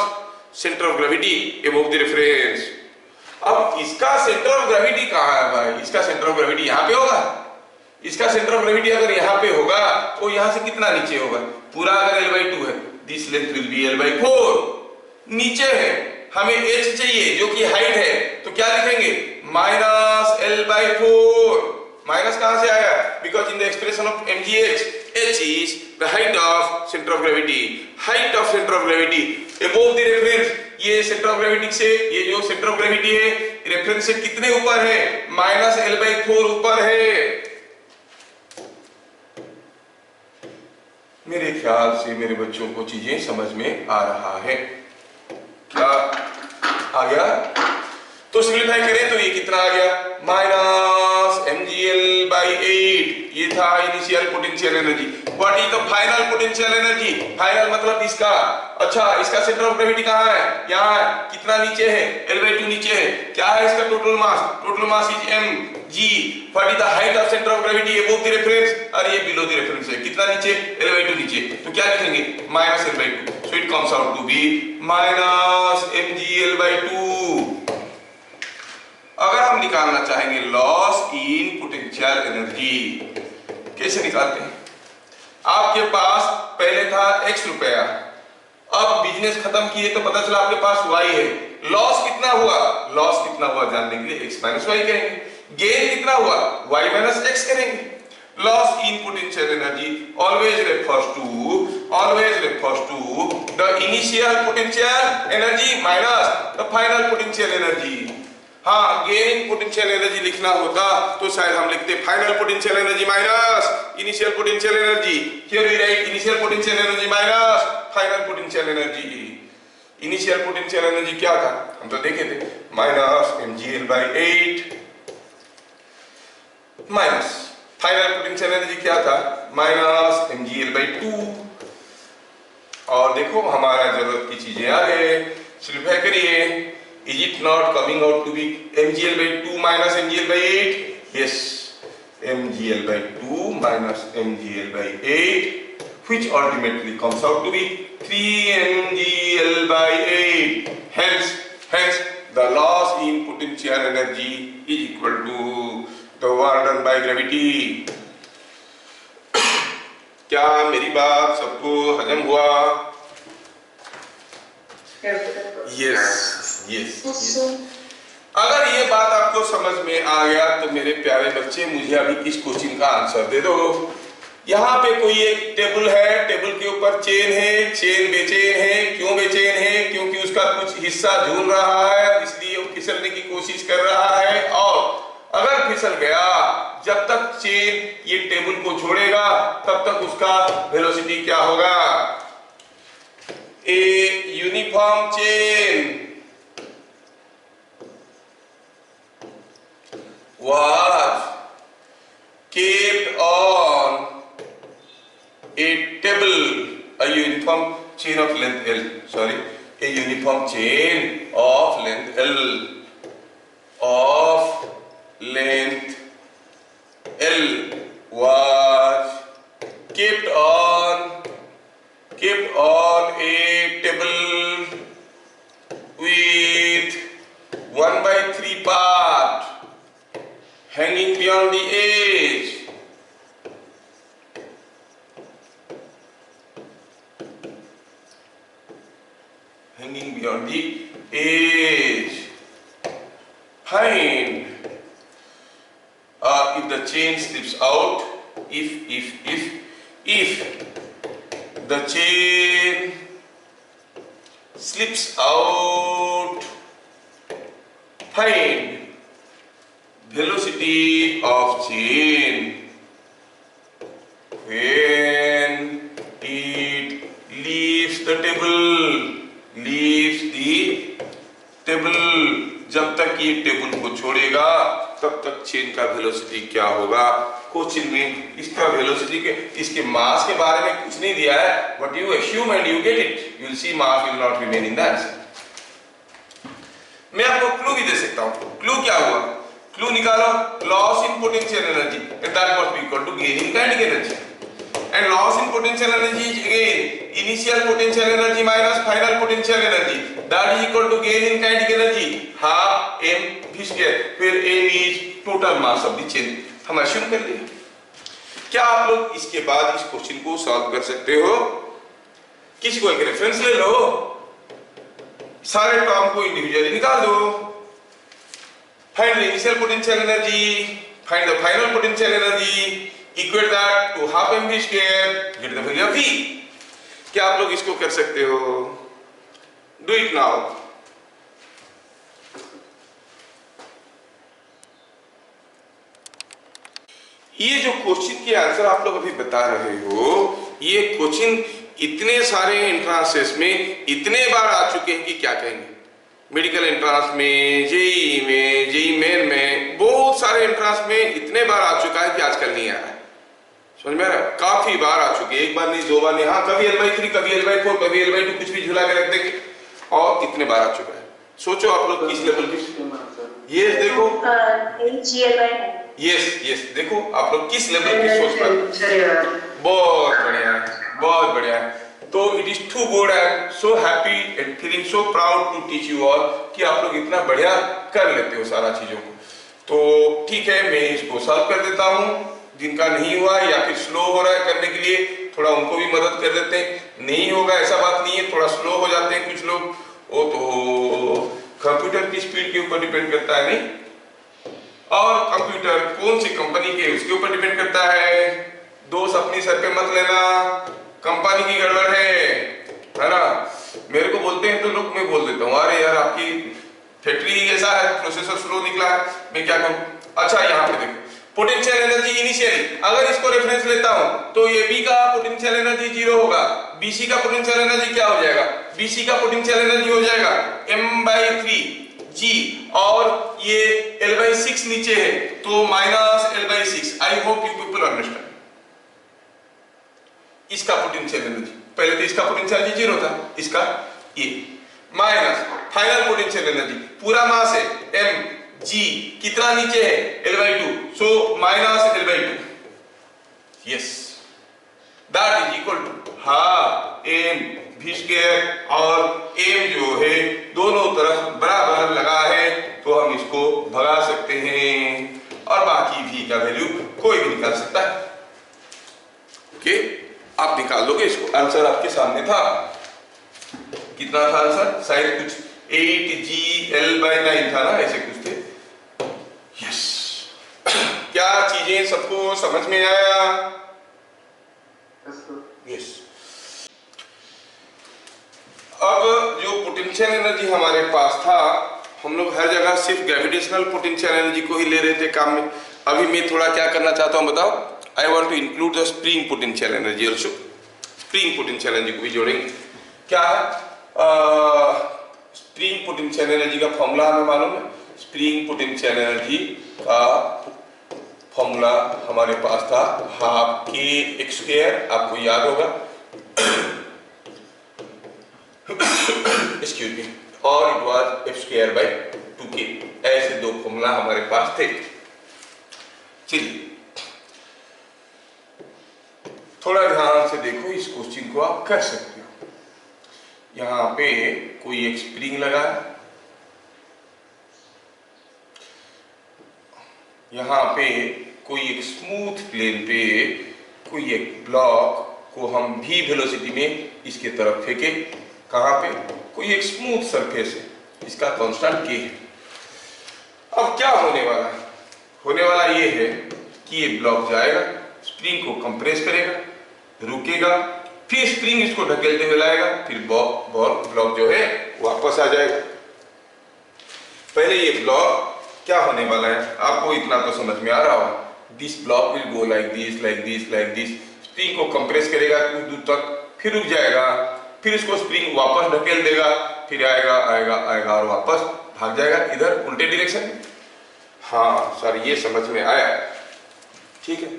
centre of gravity above the reference. अब इसका सेंटर ऑफ ग्रेविटी कहाँ है भाई? इसका सेंटर ऑफ ग्रेविटी यहाँ पे होगा। इसका सेंटर ऑफ ग्रेविटी अगर यहाँ पे होगा तो यहाँ से कितना नीचे होगा? पूरा अगर L/2 है, this length will be L/4। नीचे है, हमें h चाहिए जो कि हाइट है, तो क्या लिखेंगे? -L/4। माइनस कहां से आया? Because in the expression of mgh, h is the height of center of gravity। height of center of gravity above the reference। ये सेंटर ऑफ ग्रेविटी से, ये जो सेंटर ऑफ ग्रेविटी है रेफरेंस से कितने ऊपर है? -L/4 ऊपर है। मेरे ख्याल से मेरे बच्चों को चीजें समझ में आ रहा है। क्या आ गया? तो सिंप्लीफाई करें तो ये कितना आ गया? -mgl/8। ये था initial potential energy. What is the final potential energy? Final मतलब इसका, अच्छा इसका सेंटर ऑफ ग्रेविटी कहाँ है? यहाँ है। कितना नीचे है? L/2 नीचे है। क्या है इसका total mass? Total mass is mg। What is the height of centre of gravity above the reference? और ये बिलो द रेफरेंस है। कितना नीचे? L/2 नीचे। तो क्या लिखेंगे? -L/2। So it comes out to be -mgl/2। अगर हम निकालना चाहेंगे लॉस इन पोटेंशियल एनर्जी, कैसे निकालते हैं? आपके पास पहले था x रुपया, अब बिजनेस खत्म किए तो पता चला आपके पास y है। लॉस कितना हुआ? लॉस कितना हुआ जानने के लिए x - y करेंगे। गेन कितना हुआ? y - x करेंगे। Loss in potential energy always refers to the initial potential energy minus the final potential energy। हाँ, गेन इन पोटेंशियल एनर्जी लिखना होता तो शायद हम लिखते final potential energy minus initial potential energy. Here we write initial potential energy minus final potential energy. Initial potential energy क्या था? हम तो देखे थे, -mgl/8 minus final potential energy क्या था? -mgl/2। और देखो हमारा जरूरत की चीजें आ गए। सिंप्लीफाई करिए। Is it not coming out to be mgl/2 minus mgl/8? Yes, mgl/2 minus mgl/8, which ultimately comes out to be 3mgl/8. Hence, the loss in potential energy is equal to the work done by gravity। क्या मेरी बात सबको हजम हुआ? Yes। अगर ये बात आपको समझ में आ गया तो मेरे प्यारे बच्चे मुझे अभी इस क्वेश्चन का आंसर दे दो। यहाँ पे कोई एक टेबल है, टेबल के ऊपर चेन है, चेन बेचैन है। क्यों बेचैन है? क्योंकि उसका कुछ हिस्सा झूल रहा है, इसलिए वो फिसलने की कोशिश कर रहा है। और अगर फिसल गया, जब तक चेन ये टेबल को छोड़ेगा तब तक उसका वेलोसिटी क्या होगा? A uniform chain was kept on a table, a uniform chain of length L, sorry, a uniform chain of length L, was kept on a table with 1/3 part hanging beyond the edge. Hanging beyond the edge. Find if the chain slips out, if the chain slips out, find velocity of chain when it leaves the table, जब तक ये table को छोड़ेगा तब तक chain का velocity क्या होगा? क्वेश्चन में इसका वेलोसिटी के, इसके मास के बारे में कुछ नहीं दिया है, but you assume and you get it. You will see mass will not remain in the answer. मैं आपको क्लू भी दे सकता हूँ। क्लू क्या हुआ? क्लू निकालो, loss in potential energy and that must be equal to gain in kinetic energy. And loss in potential energy is again initial potential energy minus final potential energy. That is equal to gain in kinetic energy half m v square. फिर m is total mass of the chain. हम assume कर लिए। क्या आप लोग इसके बाद इस क्वेश्चन को सॉल्व कर सकते हो? किसी को एक रेफरेंस ले लो, सारे टर्म को इंडिविजुअली निकाल दो। Find the initial potential energy, find the final potential energy, equate that to half mv square, get the value of v. क्या आप लोग इसको कर सकते हो? Do it now. ये जो क्वेश्चन के आंसर आप लोग अभी बता रहे हो, ये क्वेश्चन इतने सारे एंट्रांसेस में इतने बार आ चुके हैं कि क्या कहेंगे। मेडिकल एंट्रांस में, जेई में, जेई मेन में, बहुत सारे एंट्रांस में इतने बार आ चुका है कि आजकल नहीं आ रहा है। समझ में आ रहा है? काफी बार आ चुके, एक बार नहीं, दो बार नहीं, हाँ कभी L/3, कभी L/4, कभी L/2, कुछ भी झुला के रख देंगे, और इतने बार आ चुका है। सोचो आप लोग किस लेवल की, ये देखो, यस देखो आप लोग किस लेवल की सोच पर। बहुत बढ़िया है, बहुत बढ़िया है। तो it is too good, I am so happy and feeling so proud to teach you all कि आप लोग इतना बढ़िया कर लेते हो सारा चीजों को। तो ठीक है, मैं इसको सॉल्व कर देता हूँ। जिनका नहीं हुआ या फिर स्लो हो रहा है करने के लिए, थोड़ा उनको भी मदद कर देते हैं। नहीं होगा ऐसा बात नहीं है, थोड़ा स्लो हो जाते हैं कुछ लोग, वो तो कंप्यूटर की स्पीड के ऊपर डिपेंड करता है, नहीं, और कंप्यूटर कौन सी कंपनी के उसके ऊपर डिपेंड करता है। दोष अपनी सर पे मत लेना, कंपनी की गड़बड़ है ना। मेरे को बोलते हैं तो लोग, मैं बोल देता हूँ अरे यार आपकी फैक्ट्री ऐसा है, प्रोसेसर स्लो निकला है, मैं क्या करूँ। अच्छा यहाँ पे देखो, पोटेंशियल एनर्जी इनिशियली, अगर इसको रेफरेंस लेता हूँ तो ये बी का पोटेंशियल एनर्जी 0 होगा, बीसी का पोटेंशियल एनर्जी क्या हो जाएगा? बीसी का पोटेंशियल एनर्जी हो जाएगा m/3g, और ये L/6 नीचे है तो -L/6। I hope you people understand. इसका पोटेंशियल एनर्जी, पहले तो इसका पोटेंशियल एनर्जी 0 था, इसका ये माइनस फाइनल पोटेंशियल एनर्जी, पूरा मास है mg, कितना नीचे है L/2, so -L/2, yes, that is equal to half m v square, और m जो है दोनों तरफ बराबर लगा है तो हम इसको भगा सकते हैं, और बाकी v का वैल्यू कोई भी निकाल सकता है। ओके, आप निकाल लोगे इसको, आंसर आपके सामने था। कितना था आंसर? शायद कुछ 8gL/9 था ना, ऐसे कुछ थे। यस, क्या चीजें सबको समझ में आया? पोटेंशियल एनर्जी हमारे पास था, हम लोग हर जगह सिर्फ ग्रेविटेशनल पोटेंशियल एनर्जी को ही ले रहे थे काम में। अभी मैं थोड़ा क्या करना चाहता हूँ बताओ, I want to include the spring potential energy also. Spring potential energy को भी जोड़ेंगे। क्या है स्प्रिंग पोटेंशियल एनर्जी का फॉर्मूला हमें मालूम है। स्प्रिंग पोटेंशियल एनर्जी का फॉर्मूला हमारे पास था हाफ के एक्स स्क्वायर, आपको याद होगा, एक्सक्यूज मी, और it was F square by 2k। ऐसे दो फॉर्मूला हमारे पास थे। चलिए थोड़ा ध्यान से देखो, इस क्वेश्चन को आप कर सकते हो। यहां पे कोई एक स्प्रिंग लगा है, यहां पे कोई एक स्मूथ प्लेन पे कोई एक ब्लॉक को हम v वेलोसिटी में इसके तरफ फेंके। कहां पे? कोई एक स्मूथ सरफेस है, इसका कांस्टेंट k है। अब क्या होने वाला है? होने वाला ये है कि ये ब्लॉक जाएगा, स्प्रिंग को कंप्रेस करेगा, रुकेगा, फिर स्प्रिंग इसको ढकेलते हुए लाएगा, फिर ब्लॉक जो है वापस आ जाएगा। पहले ये ब्लॉक क्या होने वाला है आपको इतना तो समझ में आ रहा होगा। This block will go like this like this like this. Spring को कंप्रेस करेगा कुछ दूर तक, फिर रुक जाएगा, फिर इसको स्प्रिंग वापस ढकेल देगा, फिर आएगा आएगा आएगा और वापस भाग जाएगा इधर उल्टे डायरेक्शन में। हाँ सर ये समझ में आया, ठीक है।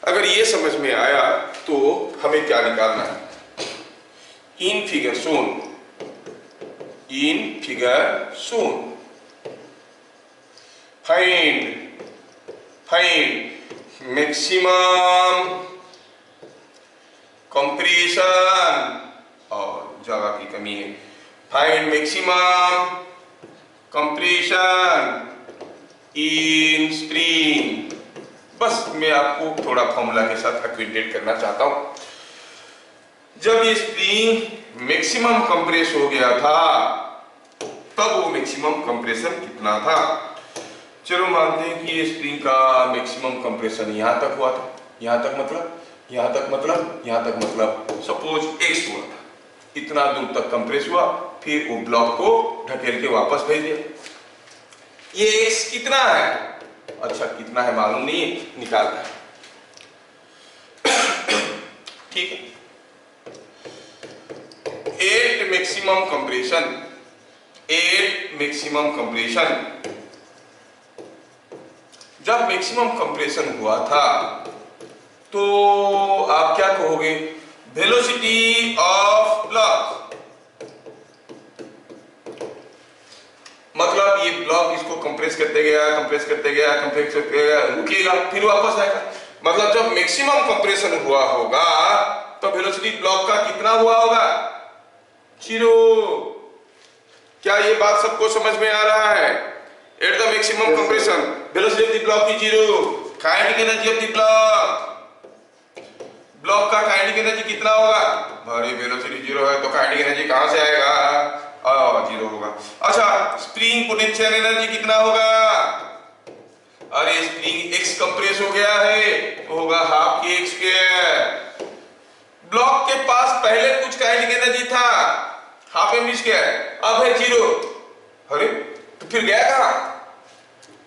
अगर ये समझ में आया तो हमें क्या निकालना है? In figure shown find maximum compression, और जगह की कमी है, find maximum compression in spring. बस मैं आपको थोड़ा फॉर्मूला के साथ एक्विटेट करना चाहता हूं। जब ये स्प्रिंग मैक्सिमम कंप्रेस हो गया था तब वो मैक्सिमम कंप्रेशन कितना था? चलो मानते हैं कि ये स्प्रिंग का मैक्सिमम कंप्रेशन यहां तक हुआ था। यहां तक मतलब सपोज x हुआ था, इतना दूर तक कंप्रेस हुआ, फिर वो ब्लॉक को ढकेल के वापस भेज दिया। ये x कितना है? अच्छा कितना है मालूम नहीं है, निकालना है, ठीक है। 8 मैक्सिमम कंप्रेशन जब मैक्सिमम कंप्रेशन हुआ था तो आप क्या कहोगे? वेलोसिटी ऑफ ब्लॉक, मतलब ये ब्लॉक इसको कंप्रेस करते गया, रुकेगा, फिर वापस आएगा। मतलब जब मैक्सिमम कंप्रेशन हुआ होगा तो वेलोसिटी ब्लॉक का कितना हुआ होगा? 0। क्या ये बात सबको समझ में आ रहा है? At the maximum compression velocity of the block is 0। Kinetic energy of the block का काइनेटिक एनर्जी कितना होगा? भारी वेलोसिटी 0 है तो काइनेटिक एनर्जी कहां से आएगा? 0 होगा। अच्छा स्प्रिंग पोटेंशियल एनर्जी कितना होगा? अरे स्प्रिंग x कंप्रेस हो गया है तो होगा हाफ के x स्क्वायर। ब्लॉक के पास पहले कुछ काइनेटिक एनर्जी था हाफ एम स्क्वायर, अब है 0। अरे तो फिर गया कहां?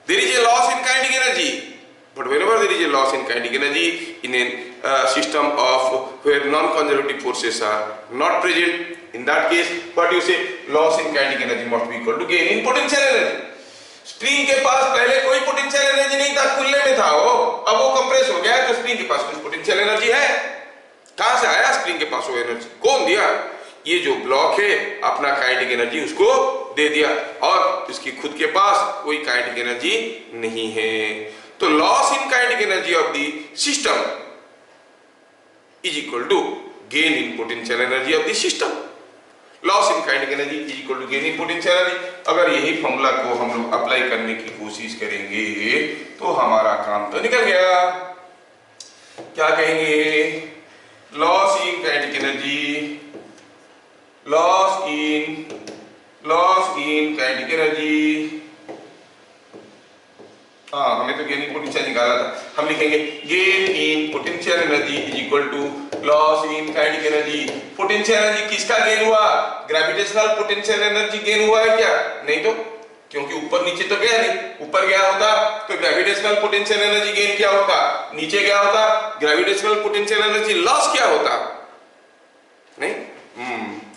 There is a loss in kinetic energy, but whenever there is a loss in kinetic energy in a system of where non-conservative forces are not present, in that case what you say? Loss in kinetic energy must be equal to gain in potential energy. Spring के पास पहले कोई potential energy नहीं था, खुले में था वो, अब वो कंप्रेस हो गया तो स्प्रिंग के पास कुछ पोटेंशियल एनर्जी है। कहां से आया स्प्रिंग के पास वो एनर्जी? कौन दिया? ये जो ब्लॉक है अपना काइनेटिक एनर्जी उसको दे दिया, और इसकी खुद के पास कोई काइनेटिक एनर्जी नहीं है। तो loss in kinetic energy of the system is equal to gain in potential energy of the system. Loss in kinetic energy is equal to gain in potential energy. अगर यही फॉर्मूला को हम लोग apply करने की कोशिश करेंगे तो हमारा काम तो निकल गया। क्या कहेंगे? Loss in kinetic energy, loss in kinetic energy, हाँ हमें तो गेन इन पोटेंशियल निकाला था, हम लिखेंगे gain in potential energy is equal to loss in kinetic energy. Potential energy किसका गेन हुआ? ग्रेविटेशनल पोटेंशियल एनर्जी गेन हुआ है क्या? नहीं तो, क्योंकि ऊपर नीचे तो गया नहीं। ऊपर गया होता तो ग्रेविटेशनल पोटेंशियल एनर्जी गेन क्या होता, नीचे गया होता ग्रेविटेशनल पोटेंशियल एनर्जी लॉस क्या होता? नहीं।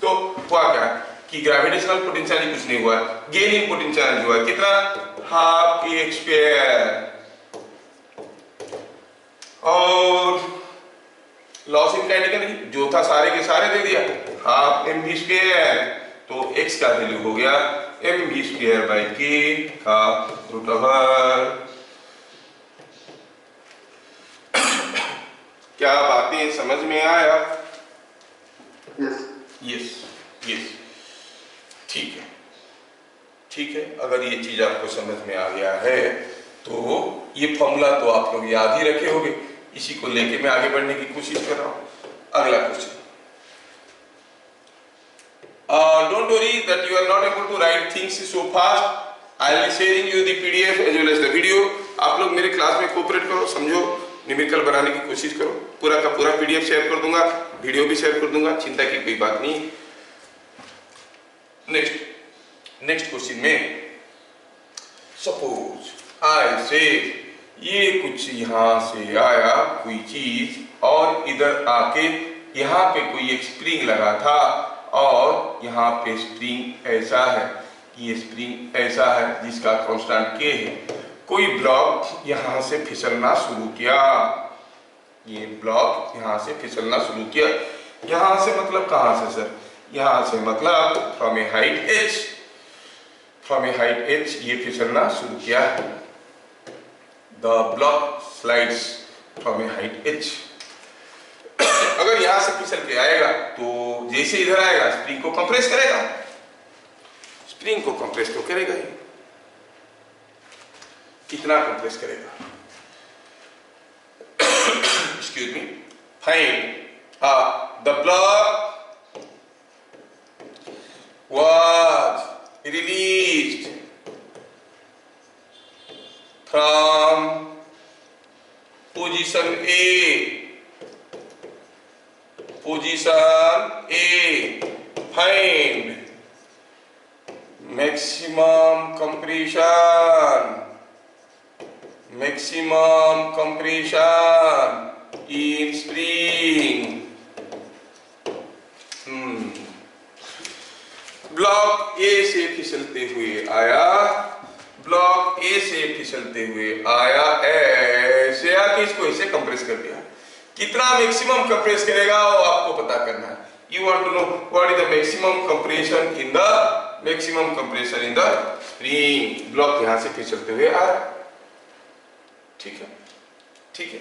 तो हुआ क्या कि ग्रेविटेशनल पोटेंशियल कुछ नहीं हुआ, गेन इन पोटेंशियल एनर्जी हुआ। कितना? हाफ ए स्क्वायर। और लॉस इन काइनेटिक एनर्जी जो था सारे के सारे दे दिया, हाफ एम वी स्क्वायर। तो x का वैल्यू हो गया एम वी स्क्वायर बाई के का रूट ओवर। क्या बातें समझ में आया? यस यस, ठीक है ठीक है। अगर ये चीज आपको समझ में आ गया है तो ये फॉर्मूला तो आप लोग याद ही रखे होंगे। इसी को लेके मैं आगे बढ़ने की कोशिश कर रहा हूं। अगला question, don't worry that you are not able to write things so fast. I will be sharing you the PDF as well as the video. आप लोग मेरे क्लास में कोऑपरेट करो, समझो, न्यूमेरिकल बनाने की कोशिश करो। पूरा का पूरा PDF शेयर कर दूंगा, वीडियो भी शेयर कर दूंगा, चिंता की कोई बात नहीं। नेक्स्ट क्वेश्चन में सपोज आई से ये कुछ यहां से आया कोई चीज और इधर आके यहाँ पे कोई एक स्प्रिंग लगा था और यहाँ पे स्प्रिंग ऐसा है, ये स्प्रिंग ऐसा है जिसका कांस्टेंट K है। कोई ब्लॉक यहाँ से फिसलना शुरू किया, ये ब्लॉक यहाँ से फिसलना शुरू किया। यहाँ से मतलब कहाँ से सर? यहाँ से मतलब from A height h, from A height h ये फिसलना शुरू किया है। The block slides from A height h। अगर यहां से फिसल के आएगा तो जैसे इधर आएगा स्प्रिंग को कंप्रेस करेगा, स्प्रिंग को कंप्रेस तो करेगा ही। कितना कंप्रेस करेगा? Excuse me, find the block was released from position A, position A, find maximum compression in spring। Block ए से फिसलते हुए आया, ब्लॉक ए से फिसलते हुए आया, ऐसे आके इसको ऐसे कंप्रेस कर दिया। कितना मैक्सिमम कंप्रेस करेगा वो आपको पता करना है। You want to know what is the maximum compression in the spring. Block यहां से फिसलते हुए आ रहा है, ठीक है ठीक है।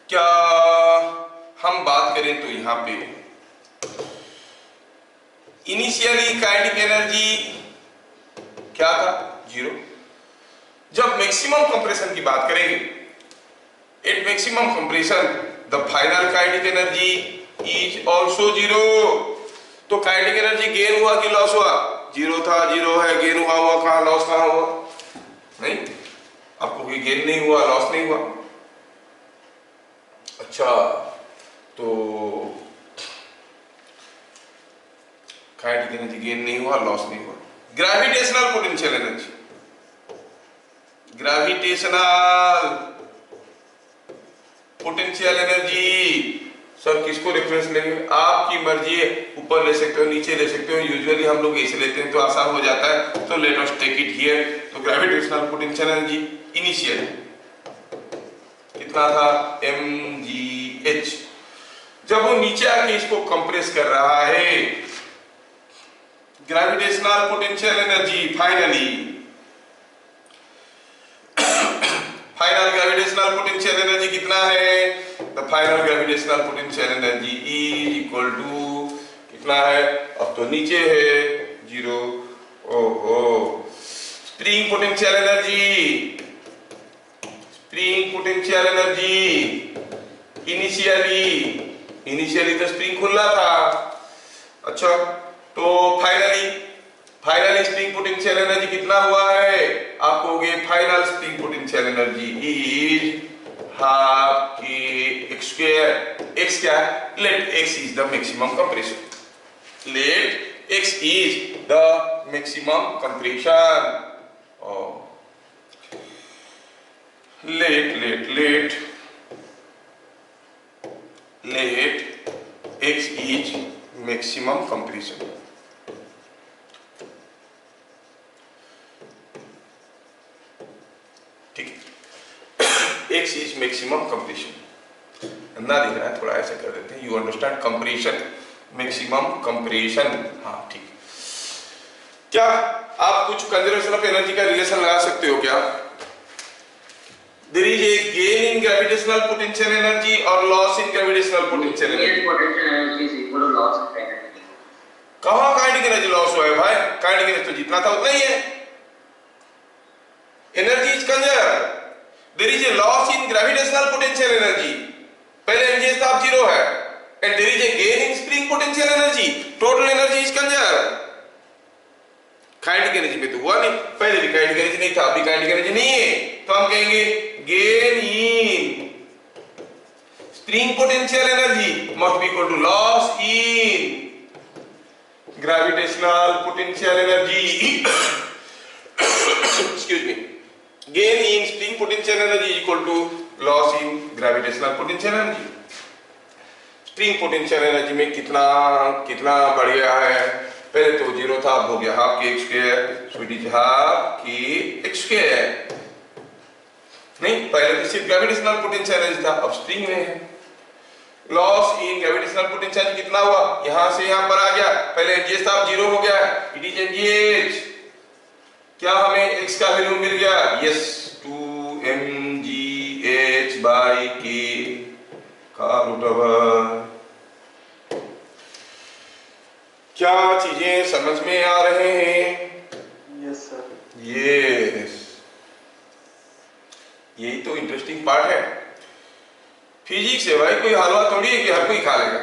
क्या हम बात करें तो यहां पे इनिशियली काइनेटिक एनर्जी क्या था? 0। जब मैक्सिमम कंप्रेशन की बात करेंगे, at maximum compression the final kinetic energy is also 0। तो काइनेटिक एनर्जी गेन हुआ कि लॉस हुआ? 0 था, 0 है, गेन हुआ कहां, लॉस कहां हुआ? नहीं, आपको कोई गेन नहीं हुआ, लॉस नहीं हुआ। अच्छा, तो काइनेटिक एनर्जी गेन नहीं हुआ, लॉस नहीं हुआ। Gravitational potential energy, gravitational potential energy sir किसको रेफरेंस लेंगे? आपकी मर्जी है, ऊपर ले सकते हो, नीचे ले सकते हो। यूजुअली हम लोग ऐसे लेते हैं तो आसान हो जाता है, तो let us take it here. तो ग्रेविटेशनल पोटेंशियल एनर्जी इनिशियल कितना था? mgh। जब वो नीचे आके इसको कंप्रेस कर रहा है, gravitational potential energy final gravitational potential energy कितना है? The final gravitational potential energy is equal to कितना है? अब तो नीचे है 0। ओहो, स्प्रिंग पोटेंशियल एनर्जी इनिशियली तो स्प्रिंग खुला था। अच्छा, तो फाइनली स्प्रिंग पोटेंशियल एनर्जी कितना हुआ है? आप कहोगे final spring potential energy is half k square x क्या है, let x is the maximum compression, let x is the maximum compression, let x is maximum compression. ठीक है, x is maximum compression. अंदर दिख रहा है, थोड़ा ऐसा कर देते हैं, you understand compression, maximum compression. हाँ ठीक, क्या आप कुछ कंजर्वेशन ऑफ एनर्जी का रिलेशन लगा सकते हो क्या? There is a gain in gravitational potential energy or loss in gravitational potential energy. Gain potential energy is equal to loss of energy. कहाँ काइनेटिक एनर्जी लॉस हुआ है भाई? काइनेटिक एनर्जी तो जितना था उतना ही है. Energy is conserve. There is a loss in gravitational potential energy. पहले mg था, अब 0 है. And there is a gain in spring potential energy. Total energy is conserved. Kinetic energy में तो हुआ नहीं, पहले भी काइनेटिक एनर्जी नहीं था, अभी काइनेटिक एनर्जी नहीं है, तो हम कहेंगे gain in spring potential energy must be equal to loss in gravitational potential energy. Excuse me, gain in spring potential energy is equal to loss in gravitational potential energy. Spring potential energy में कितना कितना बढ़ गया है, पहले तो 0 था, अब हो गया हाफ के x square, so it is half के एक्स स्क्वायर. नहीं, पहले तो सिर्फ ग्रेविटेशनल पोटेंशियल एनर्जी था, अब स्प्रिंग में है. Loss in gravitational potential energy कितना हुआ, यहां से यहां पर आ गया, पहले mgh था, अब 0 हो गया, इट इज mgh. क्या हमें x का वैल्यू मिल गया? यस, 2mgh बाई k का रूट ओवर. क्या चीजें समझ में आ रहे हैं? Yes sir. यस, यही तो इंटरेस्टिंग पार्ट है. फिजिक्स है भाई, कोई हलवा थोड़ी है कि हर कोई खा लेगा.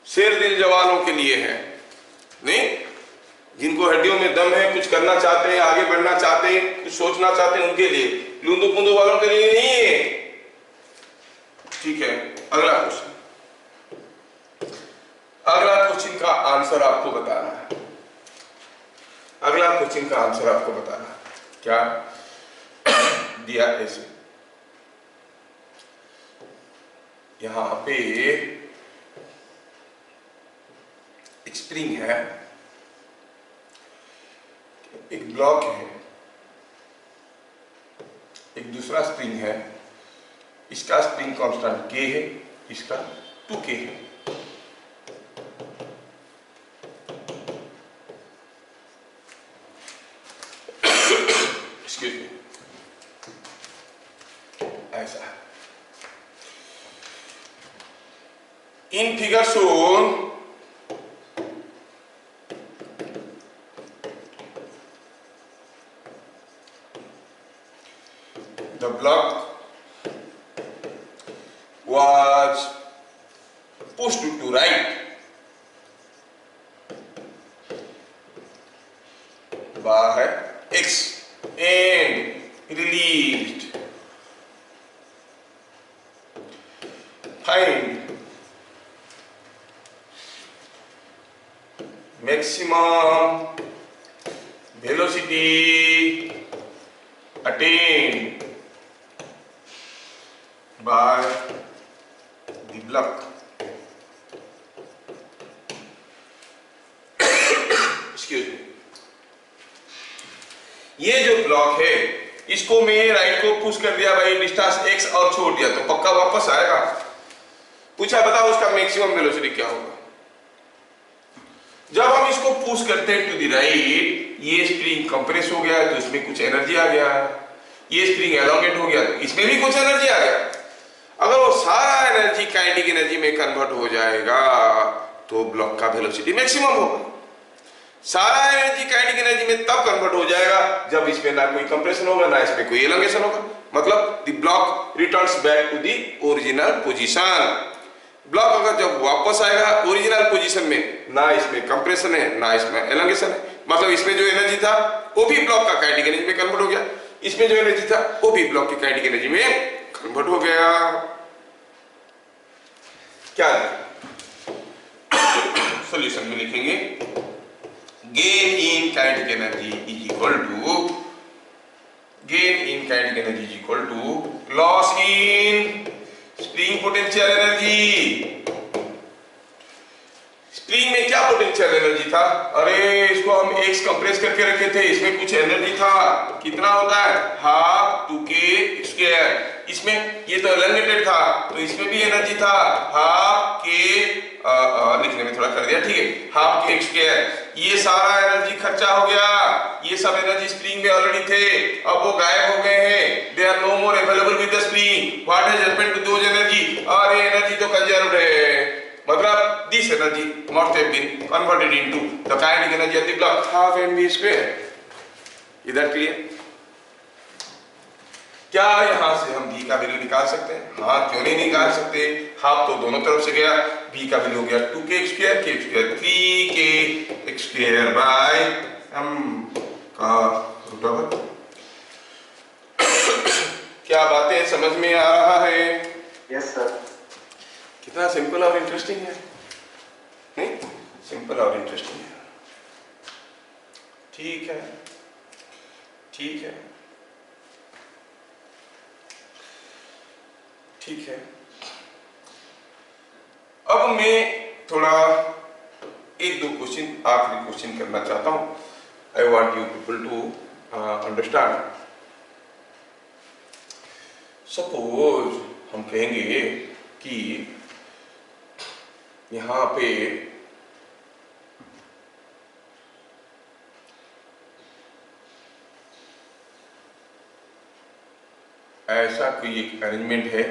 शेर दिल जवानों के लिए है, नहीं, जिनको हड्डियों में दम है, कुछ करना चाहते हैं, आगे बढ़ना चाहते हैं, कुछ सोचना चाहते हैं, उनके लिए. लूंदो पुंदो वालों के लिए नहीं है. ठीक है, अगला क्वेश्चन. अगला क्वेश्चन का आंसर आपको बताना है. अगला क्वेश्चन का आंसर आपको बताना है. क्या दिया ऐसे, यहां पे एक स्प्रिंग है, एक ब्लॉक है, एक दूसरा स्प्रिंग है. इसका स्प्रिंग कांस्टेंट k है, इसका 2k है. Excuse me. ऐसा है. In figure shown, the block was pushed to right by x and released. Find maximum velocity attained by the block. Excuse me. ये जो ब्लॉक है, इसको मैं राइट को पुश कर दिया भाई, डिस्टेंस x और छोड़ दिया, तो पक्का वापस आएगा. पूछा बताओ उसका मैक्सिमम वेलोसिटी क्या होगा. जब हम इसको पुश करते हैं टू द राइट, ये स्प्रिंग कंप्रेस हो गया तो इसमें कुछ एनर्जी आ गया. ये स्प्रिंग एलोंगेट हो गया तो इसमें भी कुछ एनर्जी आ गया. अगर वो सारा एनर्जी काइनेटिक एनर्जी में कन्वर्ट हो जाएगा तो ब्लॉक का वेलोसिटी मैक्सिमम होगा. सारा एनर्जी काइनेटिक एनर्जी में तब कन्वर्ट हो जाएगा जब इसमें ना कोई कंप्रेशन होगा, ना इसमें कोई एलोंगेशन होगा. मतलब the block returns back to the original position. Block अगर जब वापस आएगा ओरिजिनल पोजीशन में, ना इसमें कंप्रेशन है ना इसमें एलोंगेशन है, मतलब इसमें जो एनर्जी था वो भी ब्लॉक का काइनेटिक एनर्जी में कन्वर्ट हो गया, इसमें जो एनर्जी था वो भी ब्लॉक की काइनेटिक एनर्जी में कन्वर्ट हो गया। क्या सॉल्यूशन में लिखेंगे gain in kinetic energy is equal to loss in spring potential energy. Spring में क्या पोटेंशियल एनर्जी था? अरे इसको हम एक्स कंप्रेस करके रखे थे, इसमें कुछ एनर्जी था, कितना होता है हाफ 2k स्क्वायर। इसमें ये तो एलंगेटेड था तो इसमें भी एनर्जी था हाफ k, लिखने में थोड़ा कर दिया, ठीक है, हाफ k स्क्वायर। ये सारा एनर्जी खर्चा हो गया, ये सब एनर्जी स्प्रिंग में ऑलरेडी थे, अब वो गायब हो गए हैं, they are no more available with the spring. What has happened to those energy? और ये एनर्जी तो कंजर्व्ड है, मतलब this energy must have been converted into the kinetic energy of the block half mv square। इधर clear? क्या यहां से हम v का वैल्यू निकाल सकते हैं? हाँ, क्यों नहीं निकाल सकते? हाफ तो दोनों तरफ से गया, v का वैल्यू हो गया 2k square, k square 3k square by m का रूट ओवर। क्या बातें समझ में आ रहा है? Yes sir. कितना सिंपल और इंटरेस्टिंग है, नहीं? सिंपल और इंटरेस्टिंग है। ठीक है, ठीक है, ठीक है। अब मैं थोड़ा एक दो क्वेश्चन, आखिरी क्वेश्चन करना चाहता हूं। I want you people to understand. Suppose हम कहेंगे कि यहां पे ऐसा कोई एक अरेंजमेंट है,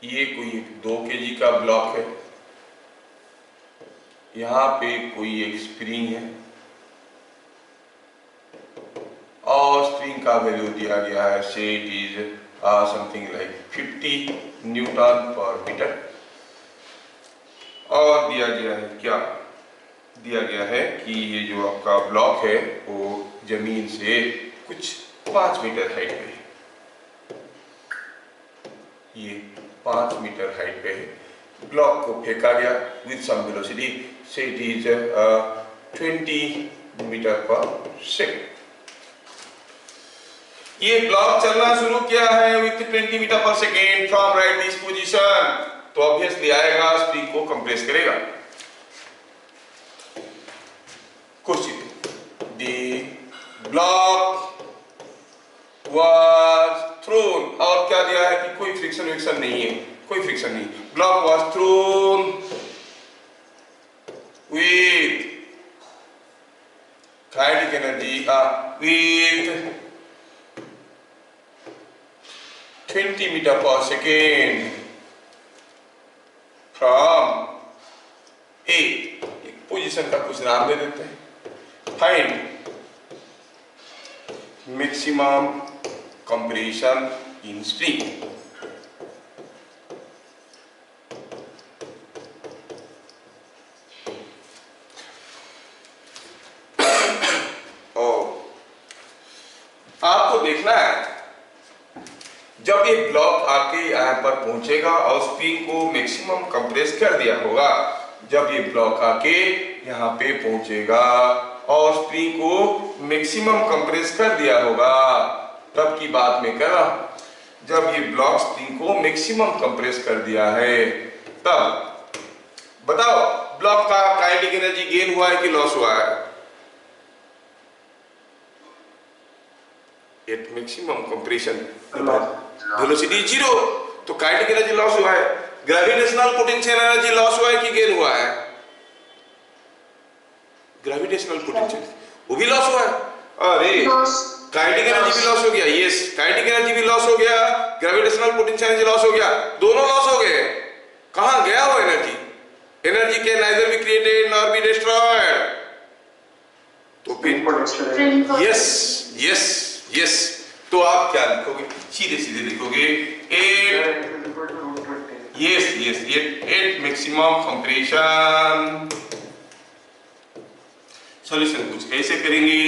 ये कोई एक 2 kg का ब्लॉक है, यहां पे कोई एक स्प्रिंग है और स्प्रिंग का वैल्यू दिया गया है, से it is something like 50 Newton पर मीटर। और दिया गया है क्या? दिया गया है कि ये जो आपका ब्लॉक है वो जमीन से कुछ 5 मीटर हाइट पे है, ये 5 मीटर हाइट पे है। ब्लॉक को फेंका गया विद सम वेलोसिटी, से इट इज 20 मीटर पर सेकंड। ये ब्लॉक चलना शुरू किया है विथ 20 मीटर पर second from right this position, तो ऑब्वियसली आएगा, स्प्रिंग को कंप्रेस करेगा। Question, the block was throne, और क्या दिया है कि कोई फ्रिक्शन विक्शन नहीं है, कोई फ्रिक्शन नहीं, block was thrown with kinetic energy with 20 metre पर सेकेंड फ्रॉम ए, पोजीशन का कुछ नाम दे देते हैं। Find maximum compression in spring. आपको देखना है जब ये ब्लॉक आके यहाँ पर पहुंचेगा और स्प्रिंग को मैक्सिमम कंप्रेस कर दिया होगा, जब ये ब्लॉक आके यहाँ पे पहुंचेगा और स्प्रिंग को मैक्सिमम कंप्रेस कर दिया होगा, तब की बात मैं कर रहा हूं। जब ये ब्लॉक स्प्रिंग को मैक्सिमम कंप्रेस कर दिया है, तब बताओ ब्लॉक का काइनेटिक एनर्जी गेन हुआ है कि लॉस हुआ है? एट मैक्सिमम कंप्रेशन वेलोसिटी 0, तो काइनेटिक एनर्जी लॉस हुआ है। ग्रेविटेशनल पोटेंशियल एनर्जी लॉस हुआ है कि गेन हुआ है? ग्रेविटेशनल पोटेंशियल वो भी लॉस हुआ है। अरे काइनेटिक एनर्जी भी लॉस हो गया, यस काइनेटिक एनर्जी भी लॉस हो गया, ग्रेविटेशनल पोटेंशियल एनर्जी लॉस हो गया, दोनों लॉस हो गए। कहां गया वो energy? Energy can neither be created nor be destroyed. तो फिर यस यस यस, तो आप क्या लिखोगे? सीधे सीधे लिखोगे 8 yes yes 8 maximum compression. Solution कुछ ऐसे करेंगे,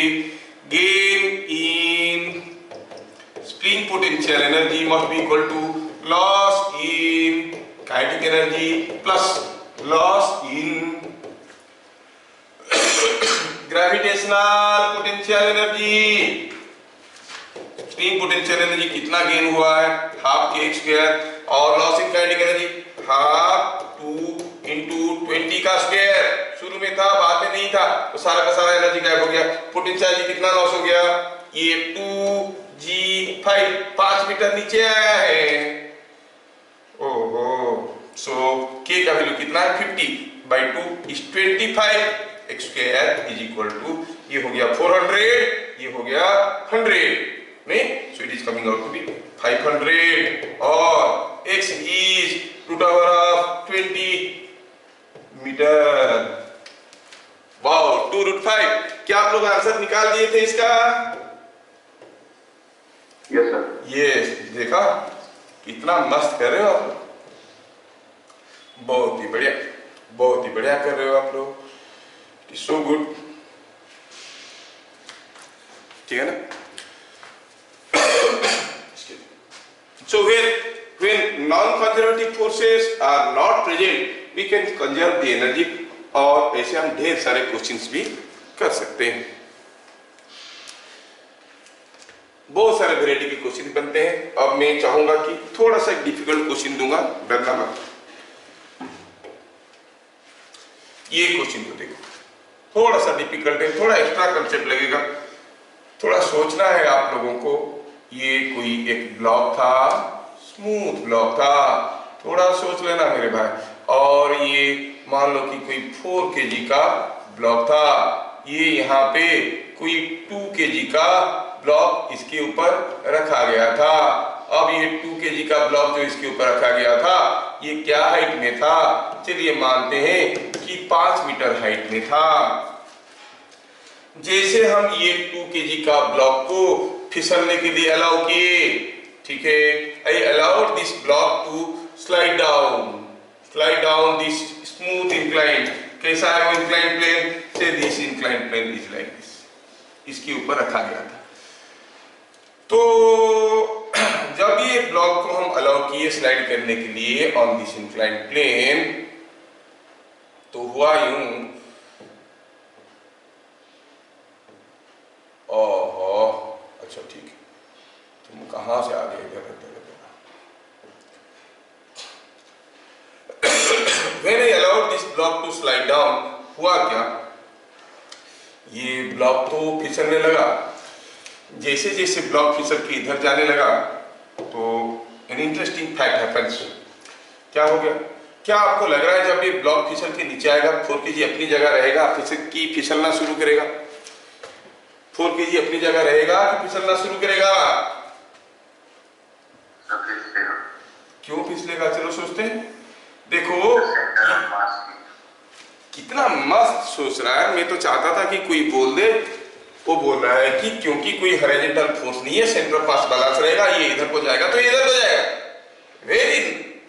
gain in spring potential energy must be equal to loss in kinetic energy plus loss in gravitational potential energy. Spring potential energy कितना गेन हुआ है, हाफ के स्क्वायर, और loss in kinetic energy half 2 into 20 का square. शुरू में था, बाद में नहीं था, तो सारा का सारा एनर्जी गायब हो गया। पोटेंशियल कितना लॉस हो गया, ये 2g5 5 मीटर नीचे आया है। ओहो, सो k का वैल्यू कितना है, 50/2 is 25 square is equal to, ये हो गया 400, ये हो गया 100 नहीं, so it is coming out to be 500 और x is √20 मीटर। वाओ, 2√5। क्या आप लोग आंसर निकाल दिए थे इसका? Yes sir. यस, देखा कितना मस्त कर रहे हो आप लोग, बहुत ही बढ़िया, बहुत ही बढ़िया कर रहे हो आप लोग, इट इज सो गुड। ठीक है ना? So when non-conservative forces are not present, we can conserve the energy, और ऐसे हम ढेर सारे क्वेश्चंस भी कर सकते हैं। बहुत सारे वैरायटी के क्वेश्चन बनते हैं। अब मैं चाहूंगा कि थोड़ा सा डिफिकल्ट क्वेश्चन दूंगा, डरना मत। ये क्वेश्चन को देखो, थोड़ा सा डिफिकल्ट है, थोड़ा एक्स्ट्रा कंसेप्ट लगेगा, थोड़ा सोचना है आप लोगों को। ये कोई एक ब्लॉक था, स्मूथ ब्लॉक था, थोड़ा सोच लेना मेरे भाई। और ये मान लो कि कोई 4 kg का ब्लॉक था, ये यहाँ पे कोई 2 kg का ब्लॉक इसके ऊपर रखा गया था। अब ये 2 kg का ब्लॉक जो इसके ऊपर रखा गया था, ये क्या हाइट में था? चलिए मानते हैं कि 5 मीटर हाइट में था। जैसे हम ये 2 kg का ब्लॉक को फिसलने के लिए अलाउ किए, ठीक है, I allowed this block to slide down this smooth incline. कैसा है वो incline plane? Say this incline plane is like this, इसके ऊपर रखा गया था। तो जब ये ब्लॉक को हम अलाउ किए स्लाइड करने के लिए ऑन दिस इंक्लाइन प्लेन, तो हुआ यूं, ओहो अच्छा ठीक है, तुम कहां से आ गए इधर? When I allowed this block to slide down, हुआ क्या, ये ब्लॉक तो फिसलने लगा। जैसे जैसे ब्लॉक फिसल के इधर जाने लगा, तो एन इंटरेस्टिंग फैक्ट हैपेंस। क्या हो गया? क्या आपको लग रहा है जब ये ब्लॉक फिसल के नीचे आएगा, 4 kg अपनी जगह रहेगा, फिसलना शुरू करेगा? 4 kg अपनी जगह रहेगा कि फिसलना शुरू करेगा? क्यों फिसलेगा? चलो सोचते हैं। देखो कितना मस्त सोच रहा है। मैं तो चाहता था कि कोई बोल दे, वो बोल रहा है कि क्योंकि कोई हॉरिजॉन्टल फोर्स नहीं है, सेंटर ऑफ मास बैलेंस रहेगा, ये इधर को जाएगा तो इधर को जाएगा। Very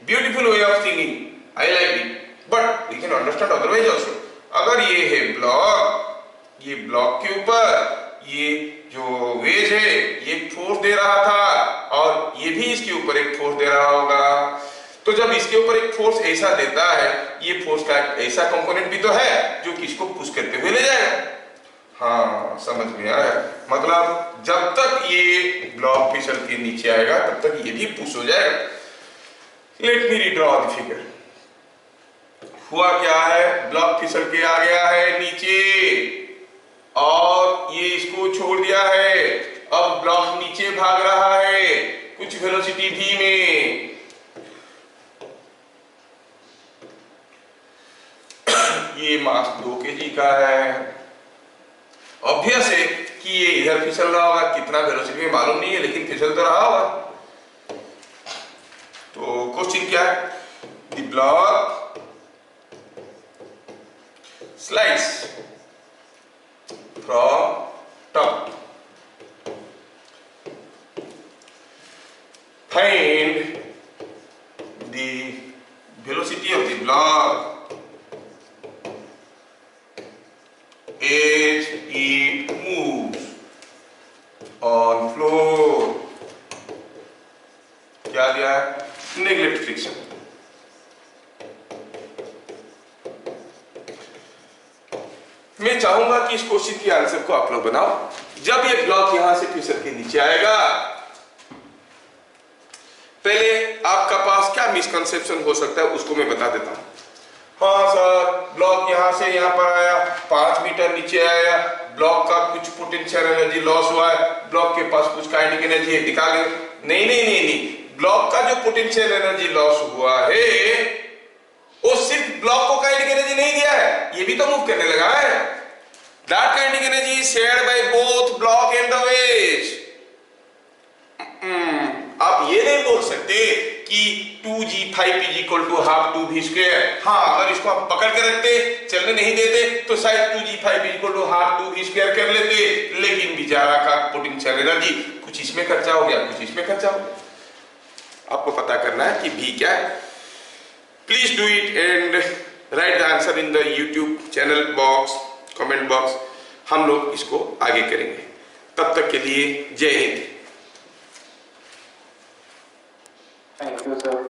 beautiful way of thinking, I like it, but we can understand otherwise also. अगर ये है ब्लॉक, ये ब्लॉक के ऊपर ये जो वेज है ये फोर्स दे रहा था, और ये भी इसके ऊपर एक फोर्स दे रहा होगा। तो जब इसके ऊपर एक फोर्स ऐसा देता है, ये फोर्स का ऐसा कंपोनेंट भी तो है जो कि इसको पुश करते हुए ले जाएगा। हाँ, समझ में आया? मतलब जब तक ये ब्लॉक फिसल के नीचे आएगा, तब तक ये भी पुश हो जाएगा। Let me redraw the figure. हुआ क्या है, ब्लॉक फिसल के आ गया है नीचे, और ये इसको छोड़ दिया है। अब ब्लॉक नीचे भाग रहा है कुछ वेलोसिटी v में। ये मास 2 kg का है। ऑब्वियस है कि ये इधर फिसल रहा होगा, कितना वेलोसिटी में मालूम नहीं है, लेकिन फिसल तो रहा होगा। तो क्वेश्चन क्या है? The block slides from top, find the velocity of the block as it moves on floor चाहूंगा कि इस क्वेश्चन के आंसर को आप लोग बनाओ। जब ये ब्लॉक यहां से फिसल के नीचे आएगा, पहले आपका पास क्या मिसकंसेप्शन हो सकता है उसको मैं बता देता हूं। हाँ सर, ब्लॉक यहां से यहां पर आया, 5 मीटर नीचे आया, ब्लॉक का कुछ पोटेंशियल एनर्जी लॉस हुआ है, ब्लॉक के पास कुछ काइनेटिक एनर्जी है, निकालेंगे। नहीं नहीं नहीं नहीं, ब्लॉक का जो पोटेंशियल एनर्जी लॉस हुआ है वो सिर्फ ब्लॉक को काइनेटिक एनर्जी नहीं दिया है, ये भी तो मूव करने लगा है। That kinetic energy is shared by both block and the waves. आप ये नहीं बोल सकते कि 2g 5p equal to half 2v square. हाँ, अगर इसको हम पकड़ के रखते, चलने नहीं देते, तो शायद 2g 5p equal to half 2v square कर लेते, लेकिन बेचारा का पोटेंशियल एनर्जी कुछ इसमें खर्चा हो गया, कुछ इसमें खर्चा हो गया। आपको पता करना है कि v क्या है। Please do it and right the answer in the YouTube channel box, comment box. हम लोग इसको आगे करेंगे। तब तक के लिए जय हिंद। Thank you, sir.